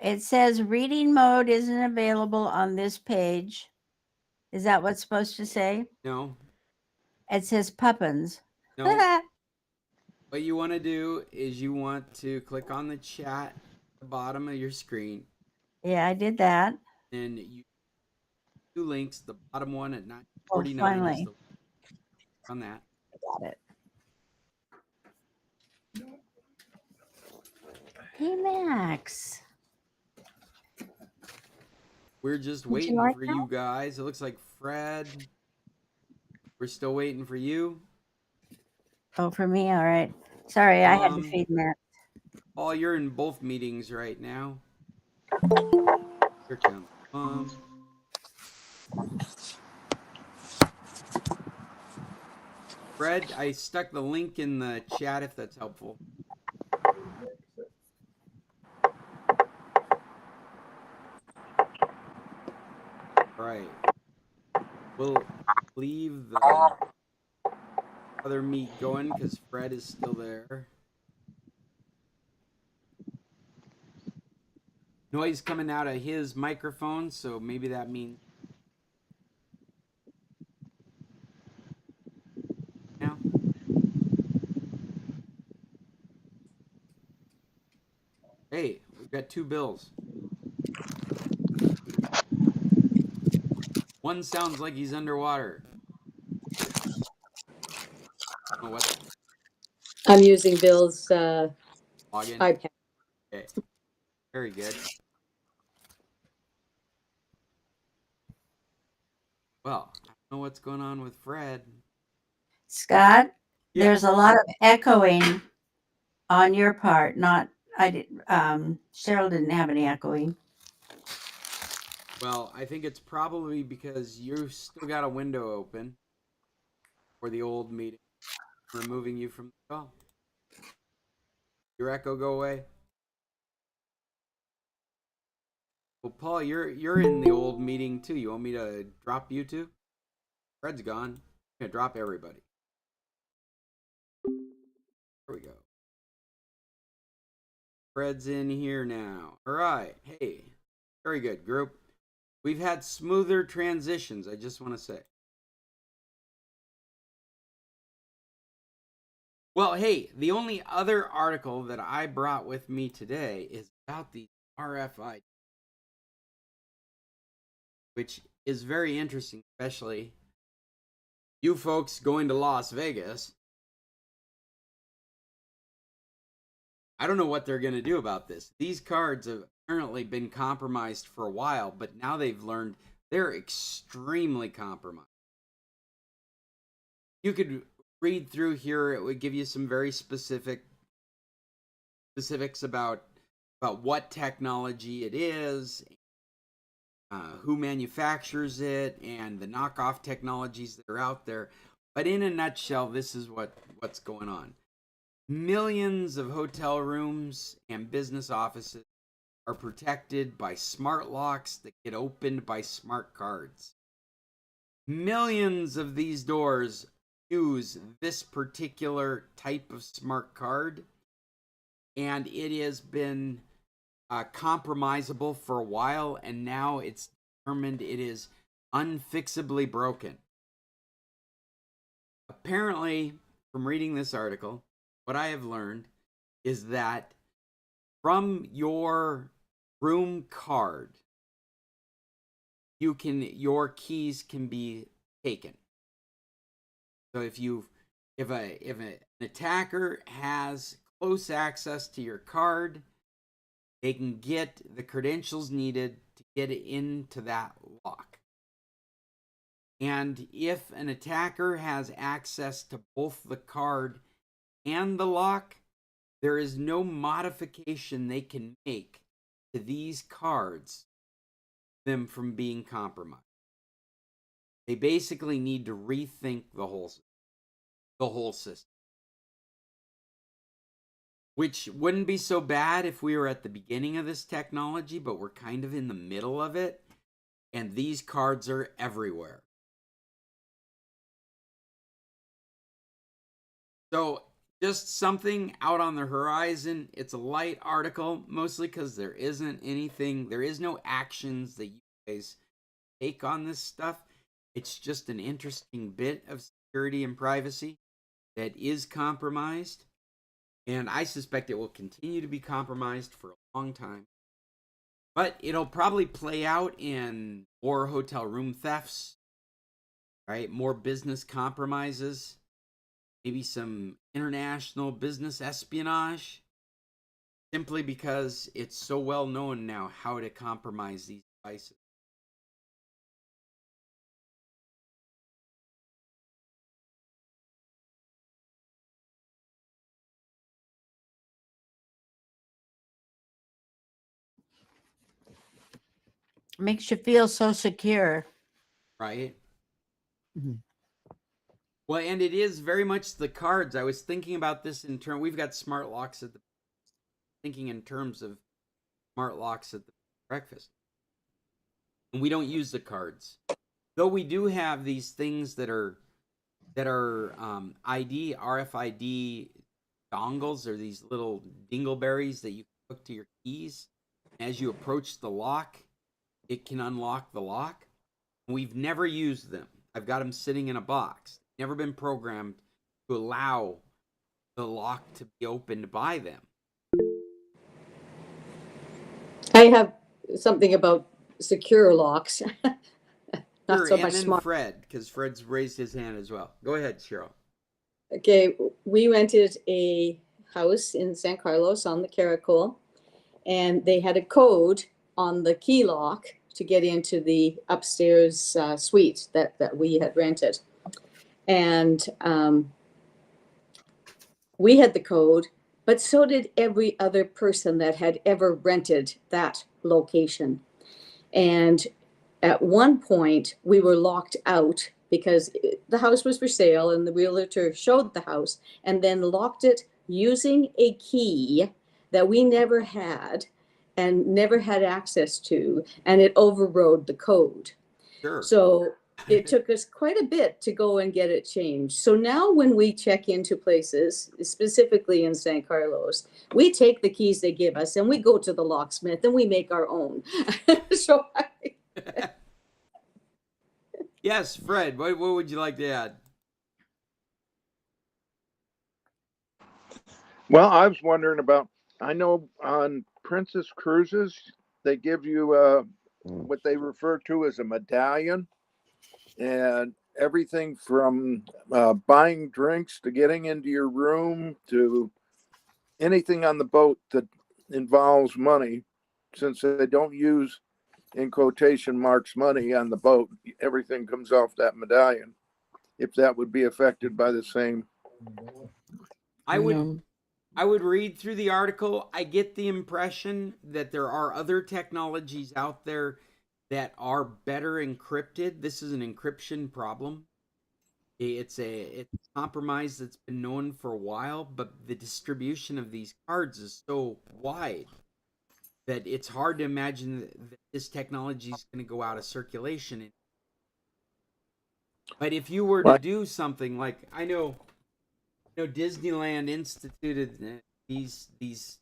It says reading mode isn't available on this page. Is that what's supposed to say? No, It says puppins. no. What you want to do is you want to click on the chat at the bottom of your screen, Yeah, I did that. and you 2 links. The bottom one at 9:49 Oh, is finally. the on that. Got it. Hey, Max. We're just Would you waiting like for that? you guys. It looks like Fred. We're still waiting for you. Oh, for me? All right. Sorry, I had to feed Max. Paul, you're in both meetings right now. Here comes Fred, I stuck the link in the chat if that's helpful. All right. We'll leave the other meet going because Fred is still there. Noise coming out of his microphone, so maybe that means now. Hey, we've got 2 bills. One sounds like he's underwater. Oh, what? I'm using Bill's Login. iPad. Okay. Very good. Well, I don't know what's going on with Fred. Scott, Yeah. there's a lot of echoing on your part. Not I did. Cheryl didn't have any echoing. Well, I think it's probably because you still got a window open for the old meeting, removing you from the call. Your echo go away. Well, Paul, you're in the old meeting too. You want me to drop you two? Fred's gone. I'm gonna drop everybody. There we go. Fred's in here now. All right. Hey, very good, group. We've had smoother transitions, I just want to say. Well, hey, the only other article that I brought with me today is about the RFID, which is very interesting, especially you folks going to Las Vegas. I don't know what they're going to do about this. These cards have apparently been compromised for a while, but now they've learned they're extremely compromised. You could read through here, it would give you some very specifics about what technology it is, who manufactures it, and the knockoff technologies that are out there. But in a nutshell, this is what's going on. Millions of hotel rooms and business offices are protected by smart locks that get opened by smart cards. Millions of these doors use this particular type of smart card, and it has been compromisable for a while, and now it's determined it is unfixably broken. Apparently, from reading this article, what I have learned is that from your room card, your keys can be taken. So if you an attacker has close access to your card, they can get the credentials needed to get it into that lock. And if an attacker has access to both the card and the lock, there is no modification they can make to these cards them from being compromised. They basically need to rethink the whole system. Which wouldn't be so bad if we were at the beginning of this technology, but we're kind of in the middle of it, and these cards are everywhere. So just something out on the horizon. It's a light article, mostly because there is no actions that you guys take on this stuff. It's just an interesting bit of security and privacy that is compromised. And I suspect it will continue to be compromised for a long time. But it'll probably play out in more hotel room thefts, right? More business compromises, maybe some international business espionage, simply because it's so well known now how to compromise these devices. Makes you feel so secure. Right? Mhm. Well, and it is very much the cards. I was thinking about this in terms, we've got smart locks thinking in terms of smart locks at the breakfast. And we don't use the cards. Though we do have these things that are RFID dongles, or these little dingleberries that you hook to your keys. As you approach the lock, it can unlock the lock. We've never used them. I've got them sitting in a box. Never been programmed to allow the lock to be opened by them. I have something about secure locks. Not Sure, so and much then smart. Fred, because Fred's raised his hand as well. Go ahead, Cheryl. Okay, we rented a house in San Carlos on the Caracol, and they had a code on the key lock to get into the upstairs suite that we had rented. And we had the code, but so did every other person that had ever rented that location. And at one point, we were locked out because the house was for sale and the realtor showed the house and then locked it using a key that we never had and never had access to, and it overrode the code. Sure. So it took us quite a bit to go and get it changed. So now when we check into places, specifically in San Carlos, we take the keys they give us and we go to the locksmith and we make our own. So Yes, Fred, what would you like to add? Well, I was wondering about, I know on Princess Cruises, they give you what they refer to as a medallion, and everything from buying drinks to getting into your room to anything on the boat that involves money, since they don't use, in quotation marks, money on the boat, everything comes off that medallion. If that would be affected by the same. I would read through the article. I get the impression that there are other technologies out there that are better encrypted. This is an encryption problem. It's a compromise that's been known for a while, but the distribution of these cards is so wide that it's hard to imagine that this technology is going to go out of circulation. But if you were to do something like, I know Disneyland instituted these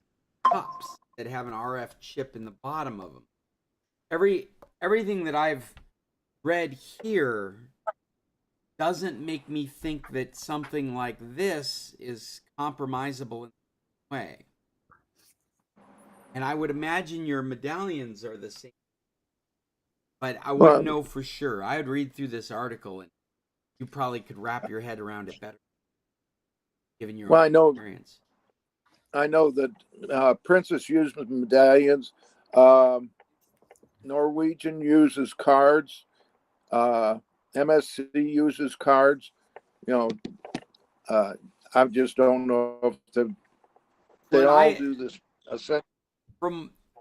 cups that have an RF chip in the bottom of them. Everything that I've read here doesn't make me think that something like this is compromisable in some way. And I would imagine your medallions are the same. But I wouldn't know for sure. I would read through this article and you probably could wrap your head around it better. given your Well, own I know experience. that Princess uses medallions. Um, Norwegian uses cards. MSC uses cards. You know, I just don't know if they Well, all do this.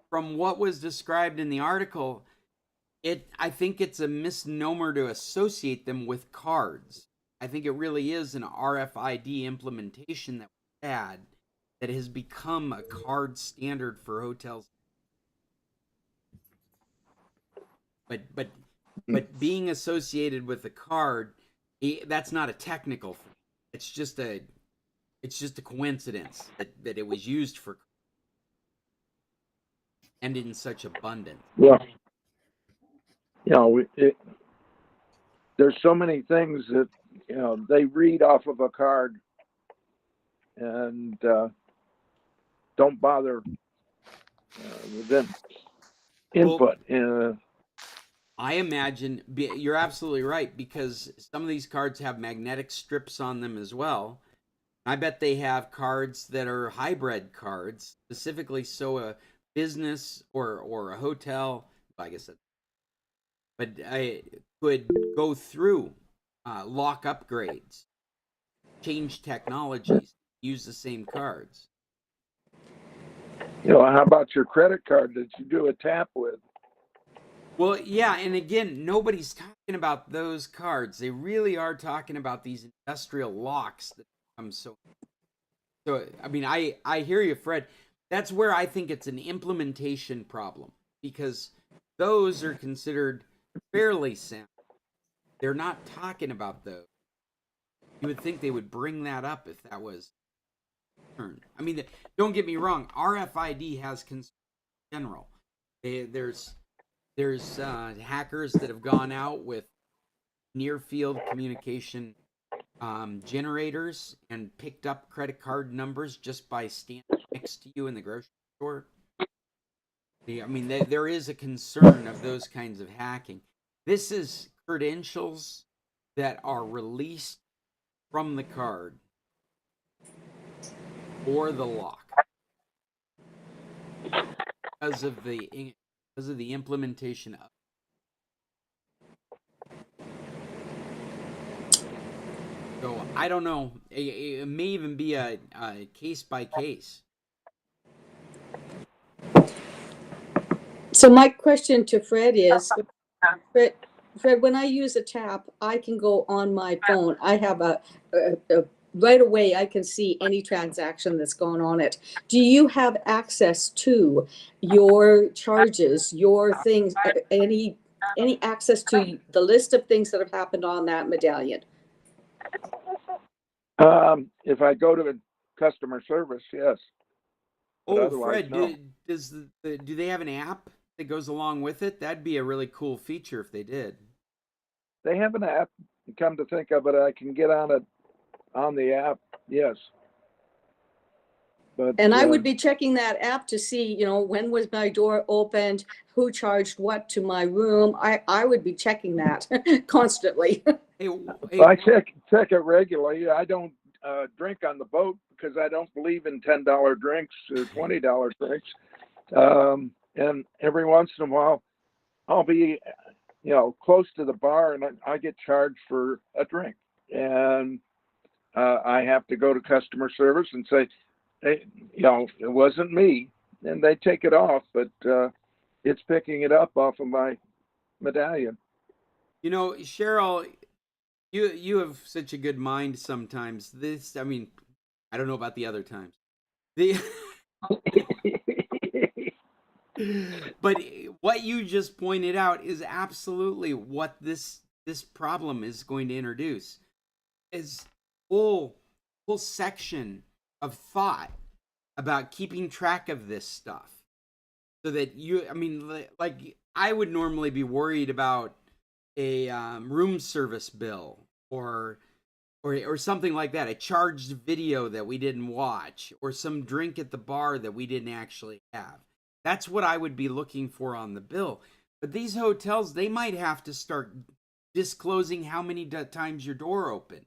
from what was described in the article, I think it's a misnomer to associate them with cards. I think it really is an RFID implementation that we had that has become a card standard for hotels. But being associated with a card, that's not a technical thing. It's just a coincidence that it was used for and in such abundance. Yeah. You know, there's so many things that, you know, they read off of a card and don't bother with them input. I imagine you're absolutely right, because some of these cards have magnetic strips on them as well. I bet they have cards that are hybrid cards, specifically so a business or a hotel, I guess, but I could go through lock upgrades, change technologies, use the same cards. You know, how about your credit card that you do a tap with? Well, yeah, and again, nobody's talking about those cards. They really are talking about these industrial locks that become so. So, I mean, I hear you, Fred. That's where I think it's an implementation problem, because those are considered fairly sound. They're not talking about those. You would think they would bring that up if that was turned. I mean, don't get me wrong. RFID has concern in general. There's hackers that have gone out with near field communication generators and picked up credit card numbers just by standing next to you in the grocery store. I mean, there is a concern of those kinds of hacking. This is credentials that are released from the card or the lock because of the implementation of. So I don't know. It may even be a case by case. So my question to Fred is, Fred, when I use a tap, I can go on my phone. I have a right away, I can see any transaction that's going on it. Do you have access to your charges, your things, any access to the list of things that have happened on that medallion? If I go to the customer service, yes. But Oh, otherwise, Fred, no. do they have an app that goes along with it? That'd be a really cool feature if they did. They have an app. Come to think of it, I can get on it on the app. Yes. But And I would be checking that app to see, you know, when was my door opened, who charged what to my room. I would be checking that constantly. Hey, I check it regularly. I don't drink on the boat because I don't believe in $10 drinks or $20 drinks. And every once in a while, I'll be, you know, close to the bar and I get charged for a drink. And I have to go to customer service and say, hey, you know, it wasn't me. And they take it off, but it's picking it up off of my medallion. you know, Cheryl, you have such a good mind sometimes. I mean, I don't know about the other times. But what you just pointed out is absolutely what this problem is going to introduce. Is whole section of thought about keeping track of this stuff, so that I mean, like I would normally be worried about a room service bill or something like that, a charged video that we didn't watch, or some drink at the bar that we didn't actually have. That's what I would be looking for on the bill. But these hotels, they might have to start disclosing how many times your door opened,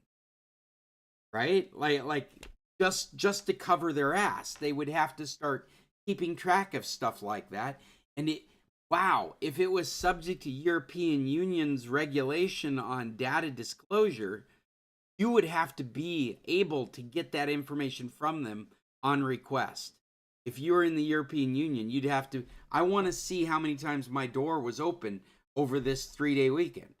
right? Like just to cover their ass. They would have to start keeping track of stuff like that. And wow, if it was subject to European Union's regulation on data disclosure, you would have to be able to get that information from them on request. If you were in the European Union, you'd have to, I want to see how many times my door was open over this 3-day weekend.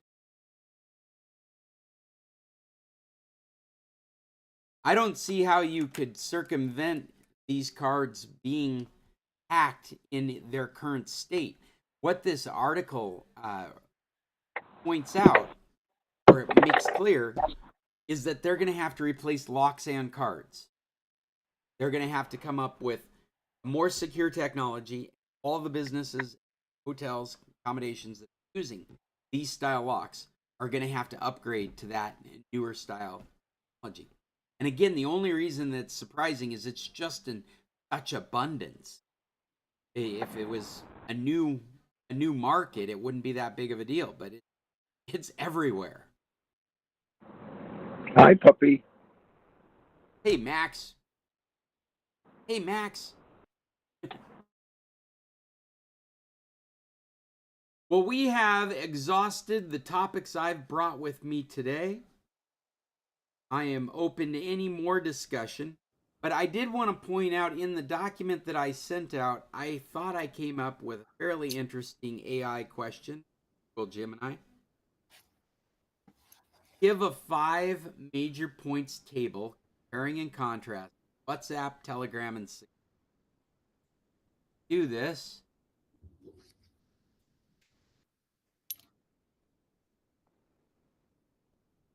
I don't see how you could circumvent these cards being hacked in their current state. What this article points out, or it makes clear, is that they're going to have to replace locks and cards. They're going to have to come up with more secure technology. All the businesses, hotels, accommodations that are using these style locks are going to have to upgrade to that newer style technology. And again, the only reason that's surprising is it's just in such abundance. If it was a new market, it wouldn't be that big of a deal, but it's everywhere. Hi, puppy. Hey, Max. Hey, Max. Well, we have exhausted the topics I've brought with me today. I am open to any more discussion, but I did want to point out in the document that I sent out, I thought I came up with a fairly interesting AI question. Google Gemini. Give a 5 major points table comparing and contrast WhatsApp, Telegram, and Signal. Do this.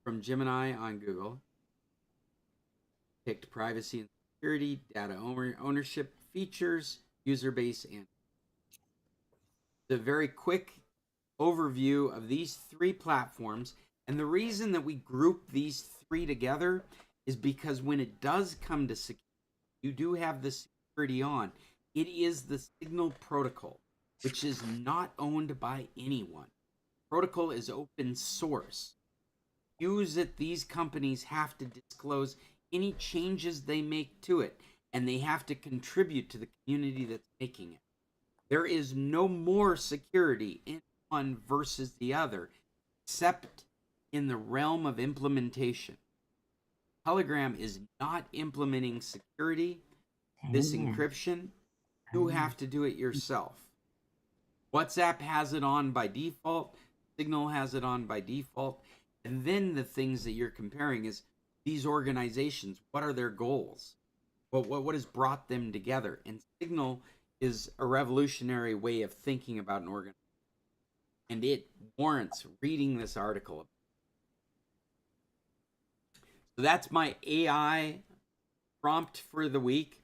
From Gemini on Google. Picked privacy and security, data ownership, features, user base, and the very quick overview of these 3 platforms. And the reason that we group these 3 together is because when it does come to security, you do have the security on. It is the Signal protocol, which is not owned by anyone. Protocol is open source. Use it, these companies have to disclose any changes they make to it, and they have to contribute to the community that's making it. There is no more security in one versus the other, except in the realm of implementation. Telegram is not implementing security, this encryption. You have to do it yourself. WhatsApp has it on by default. Signal has it on by default. And then the things that you're comparing is these organizations, what are their goals? What has brought them together? And Signal is a revolutionary way of thinking about an organization. And it warrants reading this article. So that's my AI prompt for the week.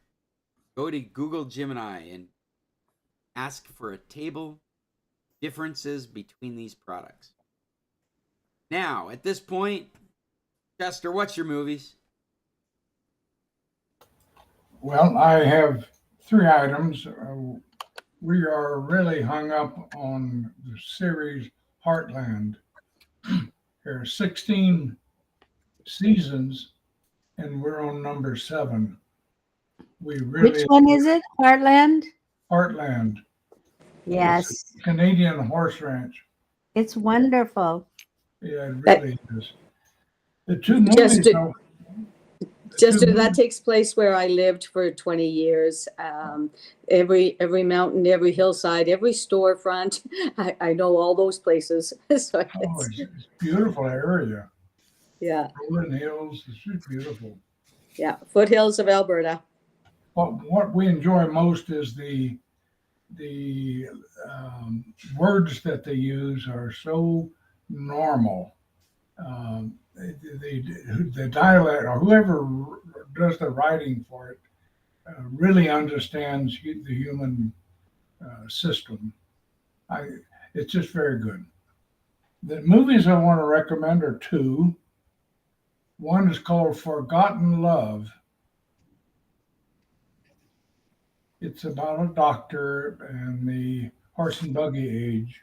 Go to Google Gemini and ask for a table differences between these products. Now, at this point, Chester, what's your movies? Well, I have 3 items. We are really hung up on the series Heartland. There are 16 seasons, and we're on number 7. We really Which one is it? Heartland? Heartland. Yes. It's a Canadian horse ranch. It's wonderful. Yeah, it really is. The 2 movies, though, Just that takes place where I lived for 20 years. Every mountain, every hillside, every storefront. I know all those places. So it's a beautiful area. yeah, Rolling hills, it's just beautiful. yeah. Foothills of Alberta. What we enjoy most is the words that they use are so normal. The dialect, or whoever does the writing for it, really understands the human system. It's just very good. The movies I want to recommend are 2. One is called Forgotten Love. It's about a doctor and the horse and buggy age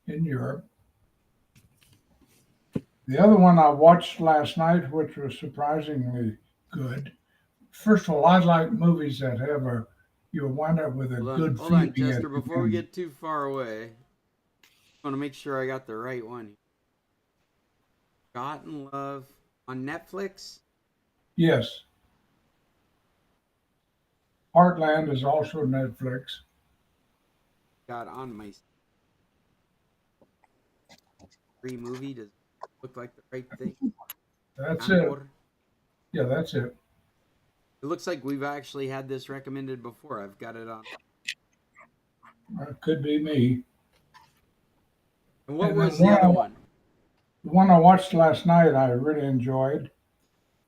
in Europe. The other one I watched last night, which was surprisingly good. First of all, I like movies that have you'll wind up with a good Hold on, feeling Chester. at the Before we end. get too far away, I want to make sure I got the right one. Forgotten Love on Netflix. Yes. Heartland is also Netflix. Got on my free movie. Does it look like the right thing? That's it. Anchor. Yeah, that's it. It looks like we've actually had this recommended before. I've got it on. That could be me. And what And was then the other one? the one I watched last night I really enjoyed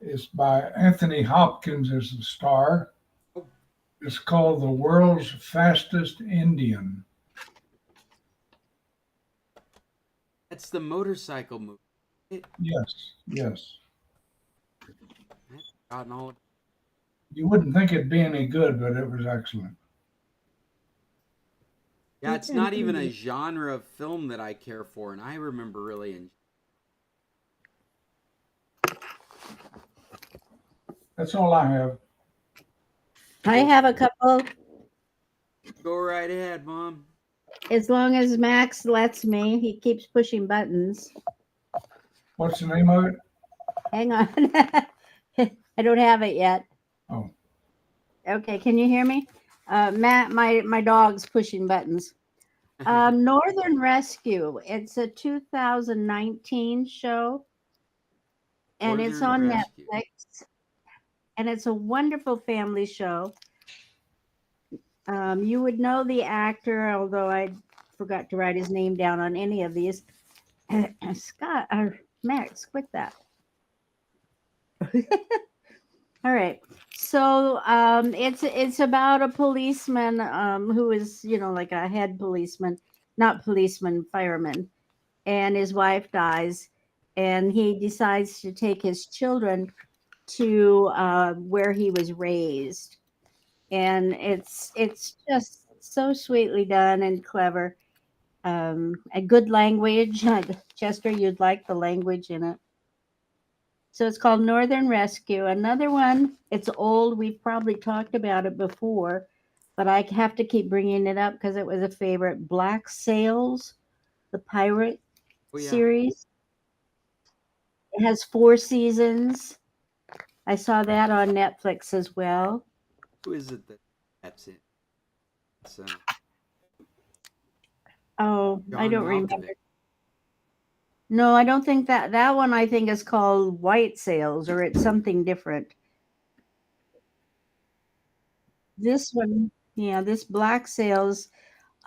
is by Anthony Hopkins as the star. It's called The World's Fastest Indian. That's the motorcycle movie. Yes, yes. I've forgotten all. You wouldn't think it'd be any good, but it was excellent. Yeah, it's not even a genre of film that I care for, and I remember really enjoying. That's all I have. I have a couple, Go right ahead, Mom. as long as Max lets me. He keeps pushing buttons. What's the name of it? Hang on. I don't have it yet. Oh, Okay, can you hear me? Matt, my dog's pushing buttons. Northern Rescue. It's a 2019 show, and it's on Northern Rescue. Netflix. And it's a wonderful family show. You would know the actor, although I forgot to write his name down on any of these. Scott or Max, quit that. All right. So it's about a policeman who is, like a head policeman, not policeman, fireman, and his wife dies, and he decides to take his children to where he was raised, and it's just so sweetly done and clever. A good language. Chester, you'd like the language in it. So it's called Northern Rescue. Another one, it's old. We've probably talked about it before, but I have to keep bringing it up because it was a favorite. Black Sails, the pirate Oh yeah. series. It has 4 seasons. I saw that on Netflix as well. Who is it that's it? It's Oh, I John don't remember. Malkovich. No, I don't think that one I think is called White Sails or it's something different. This one, yeah, this Black Sails,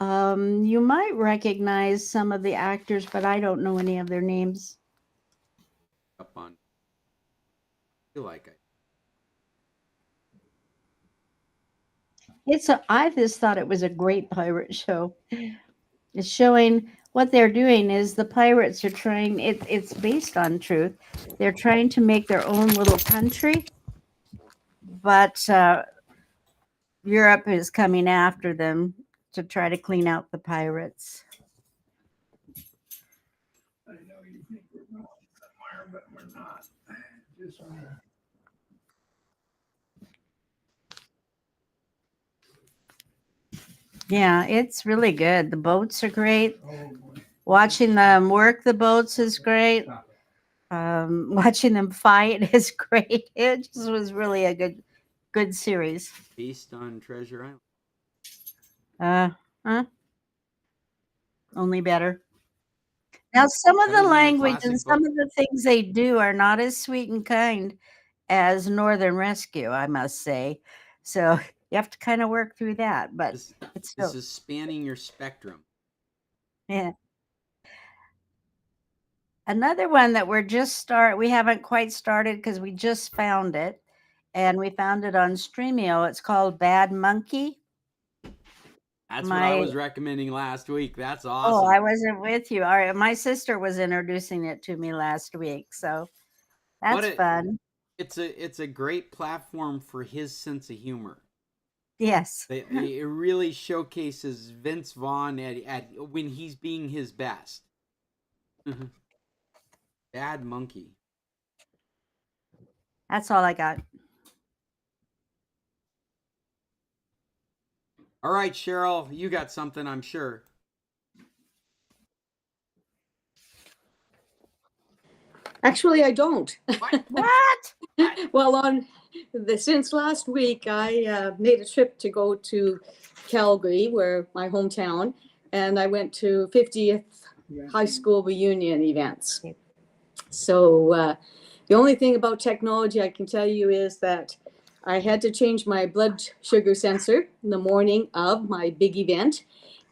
you might recognize some of the actors, but I don't know any of their names. Up on. I feel like it. I just thought it was a great pirate show. It's showing what they're doing is the pirates are trying, it's based on truth. They're trying to make their own little country, but Europe is coming after them to try to clean out the pirates. I know you think we're going somewhere, but we're not. Just Yeah, it's really good. The boats are great. oh boy. Watching them work the boats is great. Watching them fight is great. It just was really a good series. Based on Treasure Island. Only better. Now, some of the Better than the language classic and some book. of the things they do are not as sweet and kind as Northern Rescue, I must say. So you have to kind of work through that, but This, it's still, this is spanning your spectrum. yeah. Another one that we haven't quite started because we just found it, and we found it on Streamio. It's called Bad Monkey. That's what I was recommending last week. That's awesome. Oh, I wasn't with you. All right, my sister was introducing it to me last week, so that's fun. It's a great platform for his sense of humor. Yes. It really showcases Vince Vaughn at when he's being his best. Bad monkey. That's all I got. All right, Cheryl, you got something, I'm sure. Actually, I don't. What? Well, since last week, I made a trip to go to Calgary, where my hometown, and I went to 50th high school reunion events. So the only thing about technology I can tell you is that I had to change my blood sugar sensor in the morning of my big event,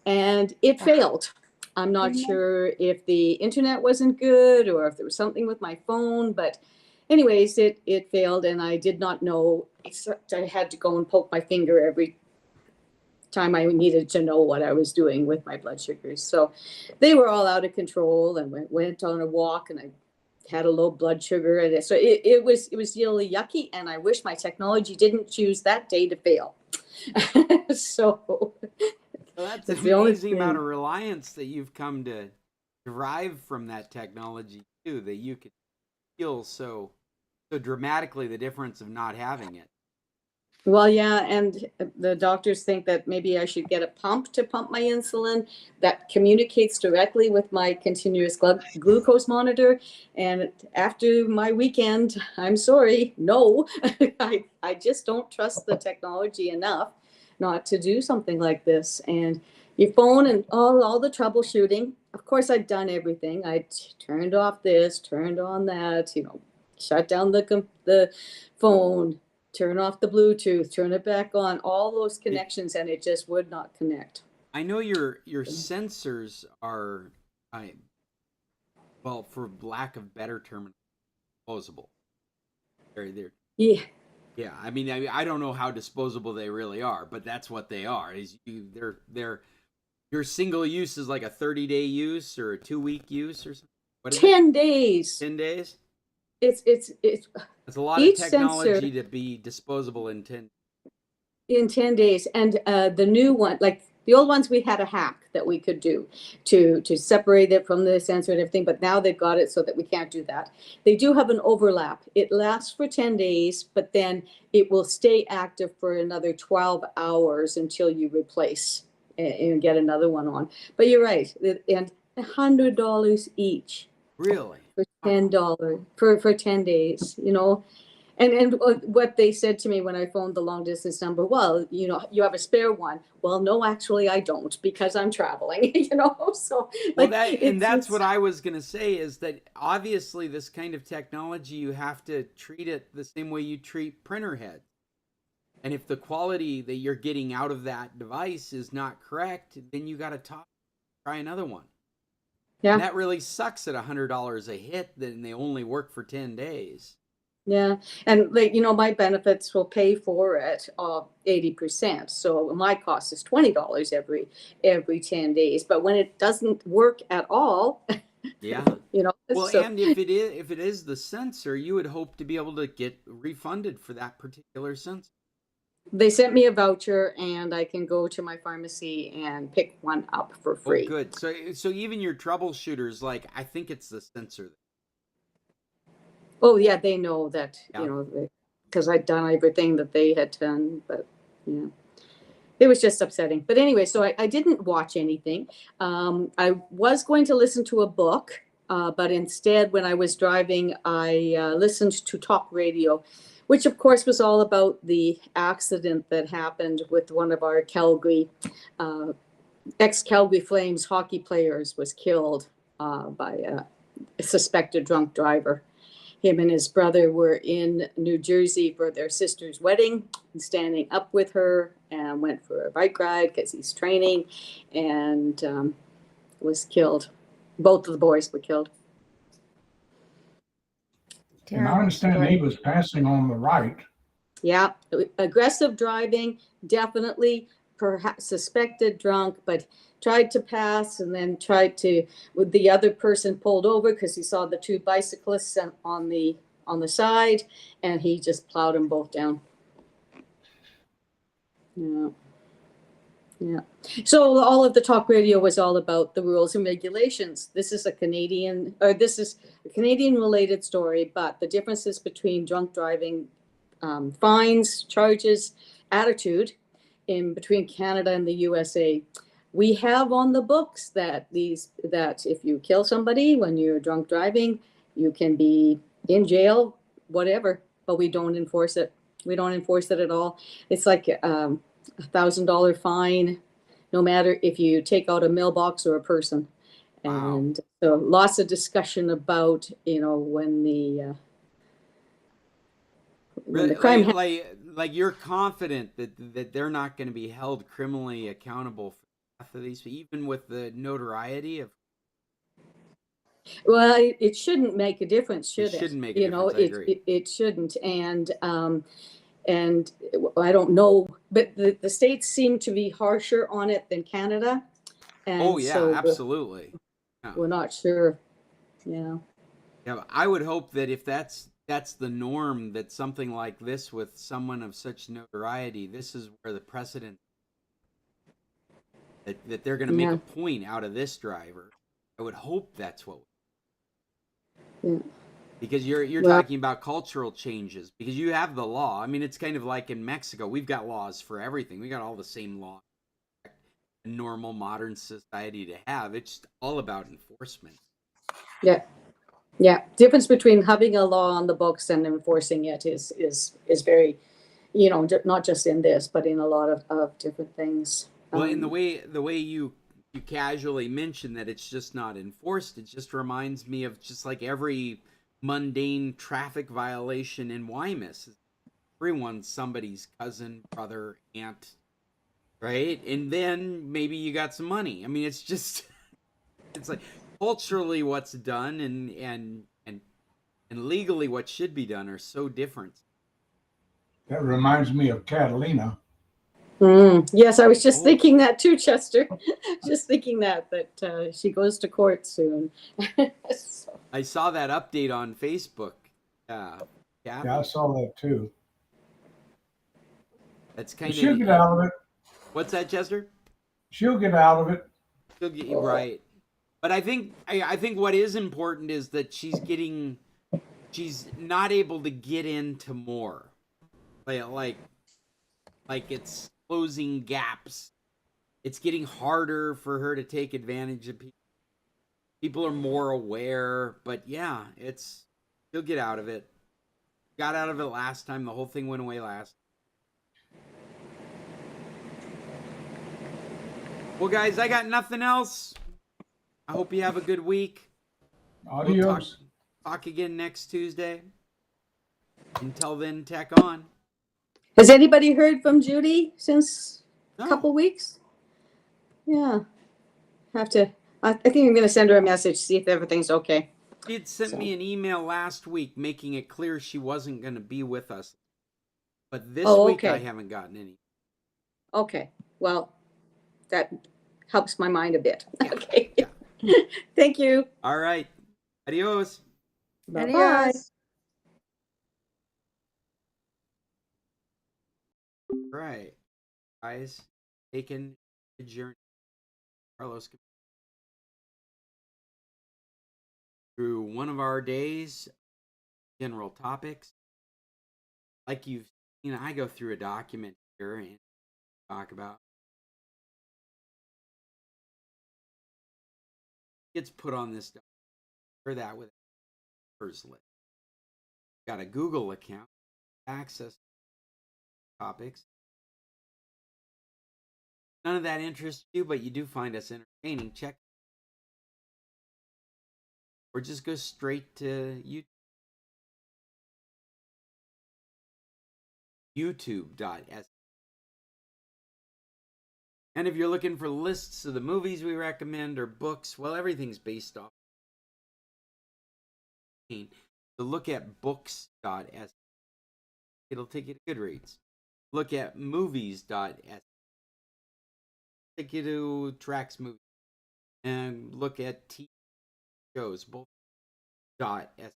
and it failed. I'm not sure if the internet wasn't good or if there was something with my phone, but anyways, it failed, and I did not know, except I had to go and poke my finger every time I needed to know what I was doing with my blood sugars. So they were all out of control, and went on a walk, and I had a low blood sugar, and so it was really yucky, and I wish my technology didn't choose that day to fail. So Well, that's That's an the only amazing amount thing. of reliance that you've come to derive from that technology too, that you can feel so dramatically the difference of not having it. Well, yeah, and the doctors think that maybe I should get a pump to pump my insulin that communicates directly with my continuous glucose monitor. And after my weekend, I'm sorry, no, I just don't trust the technology enough not to do something like this. And your phone and all the troubleshooting, of course, I've done everything. I turned off this, turned on that, shut down the phone, turn off the Bluetooth, turn it back on, all those connections, and it just would not connect. I know your sensors are, I well, for lack of better term, disposable. They're Yeah, yeah. I don't know how disposable they really are, but that's what they are. They're your single use is like a 30-day use or a 2-week use or something. What is it? 10 days. 10 days? It's That's a lot of each sensor technology to be disposable in 10. in 10 days. And the new one, like the old ones, we had a hack that we could do to separate it from the sensor and everything, but now they've got it so that we can't do that. They do have an overlap. It lasts for 10 days, but then it will stay active for another 12 hours until you replace and get another one on. But you're right, and $100 each Really? for Wow. $10 for 10 days, and what they said to me when I phoned the long distance number, well, you have a spare one. Well, no, actually I don't, because I'm traveling, so Well, like that's it's what I was gonna say is that obviously this kind of technology you have to treat it the same way you treat printer heads. And if the quality that you're getting out of that device is not correct, then you got to try another one. And yeah. that really sucks at $100 a hit. Then they only work for 10 days. Yeah, and like my benefits will pay for it 80%. So my cost is $20 every 10 days. But when it doesn't work at all, Yeah. Well, so and if it is the sensor, you would hope to be able to get refunded for that particular sensor. they sent me a voucher, and I can go to my pharmacy and pick one up for Oh, free. good. So even your troubleshooters, like I think it's the sensor. Oh yeah, they know that, Yeah. because I'd done everything that they had done, but yeah. It was just upsetting. But anyway, so I didn't watch anything. I was going to listen to a book, but instead, when I was driving, I listened to talk radio, which of course was all about the accident that happened with one of our Calgary, ex-Calgary Flames hockey players was killed by a suspected drunk driver. Him and his brother were in New Jersey for their sister's wedding, standing up with her, and went for a bike ride because he's training, and was killed. Both of the boys were killed. And I Terrible understand story. he was passing on the right. Yeah, aggressive driving, definitely. Perhaps suspected drunk, but tried to pass, and then tried to, with the other person pulled over because he saw the two bicyclists on the side, and he just plowed them both down. Yeah. Yeah. So all of the talk radio was all about the rules and regulations. This is a Canadian, or this is a Canadian related story, but the differences between drunk driving, fines, charges, attitude in between Canada and the USA. We have on the books that if you kill somebody when you're drunk driving, you can be in jail, whatever, but we don't enforce it. We don't enforce it at all. It's like $1,000 fine, no matter if you take out a mailbox or a person. Wow. And so lots of discussion about, when the Really, crime happens. like you're confident that they're not going to be held criminally accountable for half of these, even with the notoriety of. Well, it shouldn't make a difference, should it? It shouldn't make a difference. I agree. It shouldn't. And I don't know, but the states seem to be harsher on it than Canada. And Oh yeah, so absolutely. Yeah. we're not sure. Yeah. Yeah, I would hope that if that's the norm, that something like this with someone of such notoriety, this is where the precedent that they're going to make Yeah. a point out of this driver. I would hope that's what. Yeah. Because you're Well- talking about cultural changes, because you have the law. I mean, it's kind of like in Mexico. We've got laws for everything. We got all the same laws a normal modern society to have. It's all about enforcement. Yeah. Yeah. Difference between having a law on the books and enforcing it is very, not just in this, but in a lot of different things. Well, in the way you casually mention that it's just not enforced, it just reminds me of just like every mundane traffic violation in Wymus. Everyone's somebody's cousin, brother, aunt, right? And then maybe you got some money. I mean, it's just it's like culturally what's done and legally what should be done are so different. That reminds me of Catalina. Yes, I was just Oh. thinking that too, Chester. Just thinking that she goes to court soon. So, I saw that update on Facebook. Yeah, Yeah, I saw that too. that's kind She'll of. get out of it. What's that, Chester? She'll get out of it. She'll get you right. But I think what is important is that she's not able to get into more. Like it's closing gaps. It's getting harder for her to take advantage of people. People are more aware, but yeah, she'll get out of it. Got out of it last time. The whole thing went away last. Well, guys, I got nothing else. I hope you have a good week. Adios. We'll talk again next Tuesday. Until then, tech on. has anybody heard from Judy since No. a couple weeks? Yeah. I think I'm going to send her a message, see if everything's okay. She had sent me an email last week making it clear she wasn't going to be with us. But this week okay. I haven't gotten any. Okay. Well, that helps my mind a bit. Yeah. Okay. Yeah. Thank you. All right. Adios. Bye-bye. Adios. All right. Guys, taking a journey. Carlos through one of our days, general topics. Like I go through a document here and talk about. Gets put on this document or that with first list. Got a Google account, access to topics. None of that interests you, but you do find us entertaining. Check. Or just go straight to YouTube.s. And if you're looking for lists of the movies we recommend or books, well, everything's based off. So look at books.s. It'll take you to Goodreads. Look at movies.s. Take you to Tracks Movies. And look at TV shows, both.s.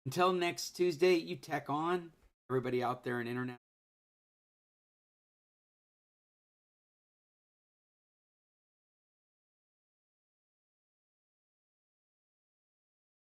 Until next Tuesday, you tech on. Everybody out there in internet.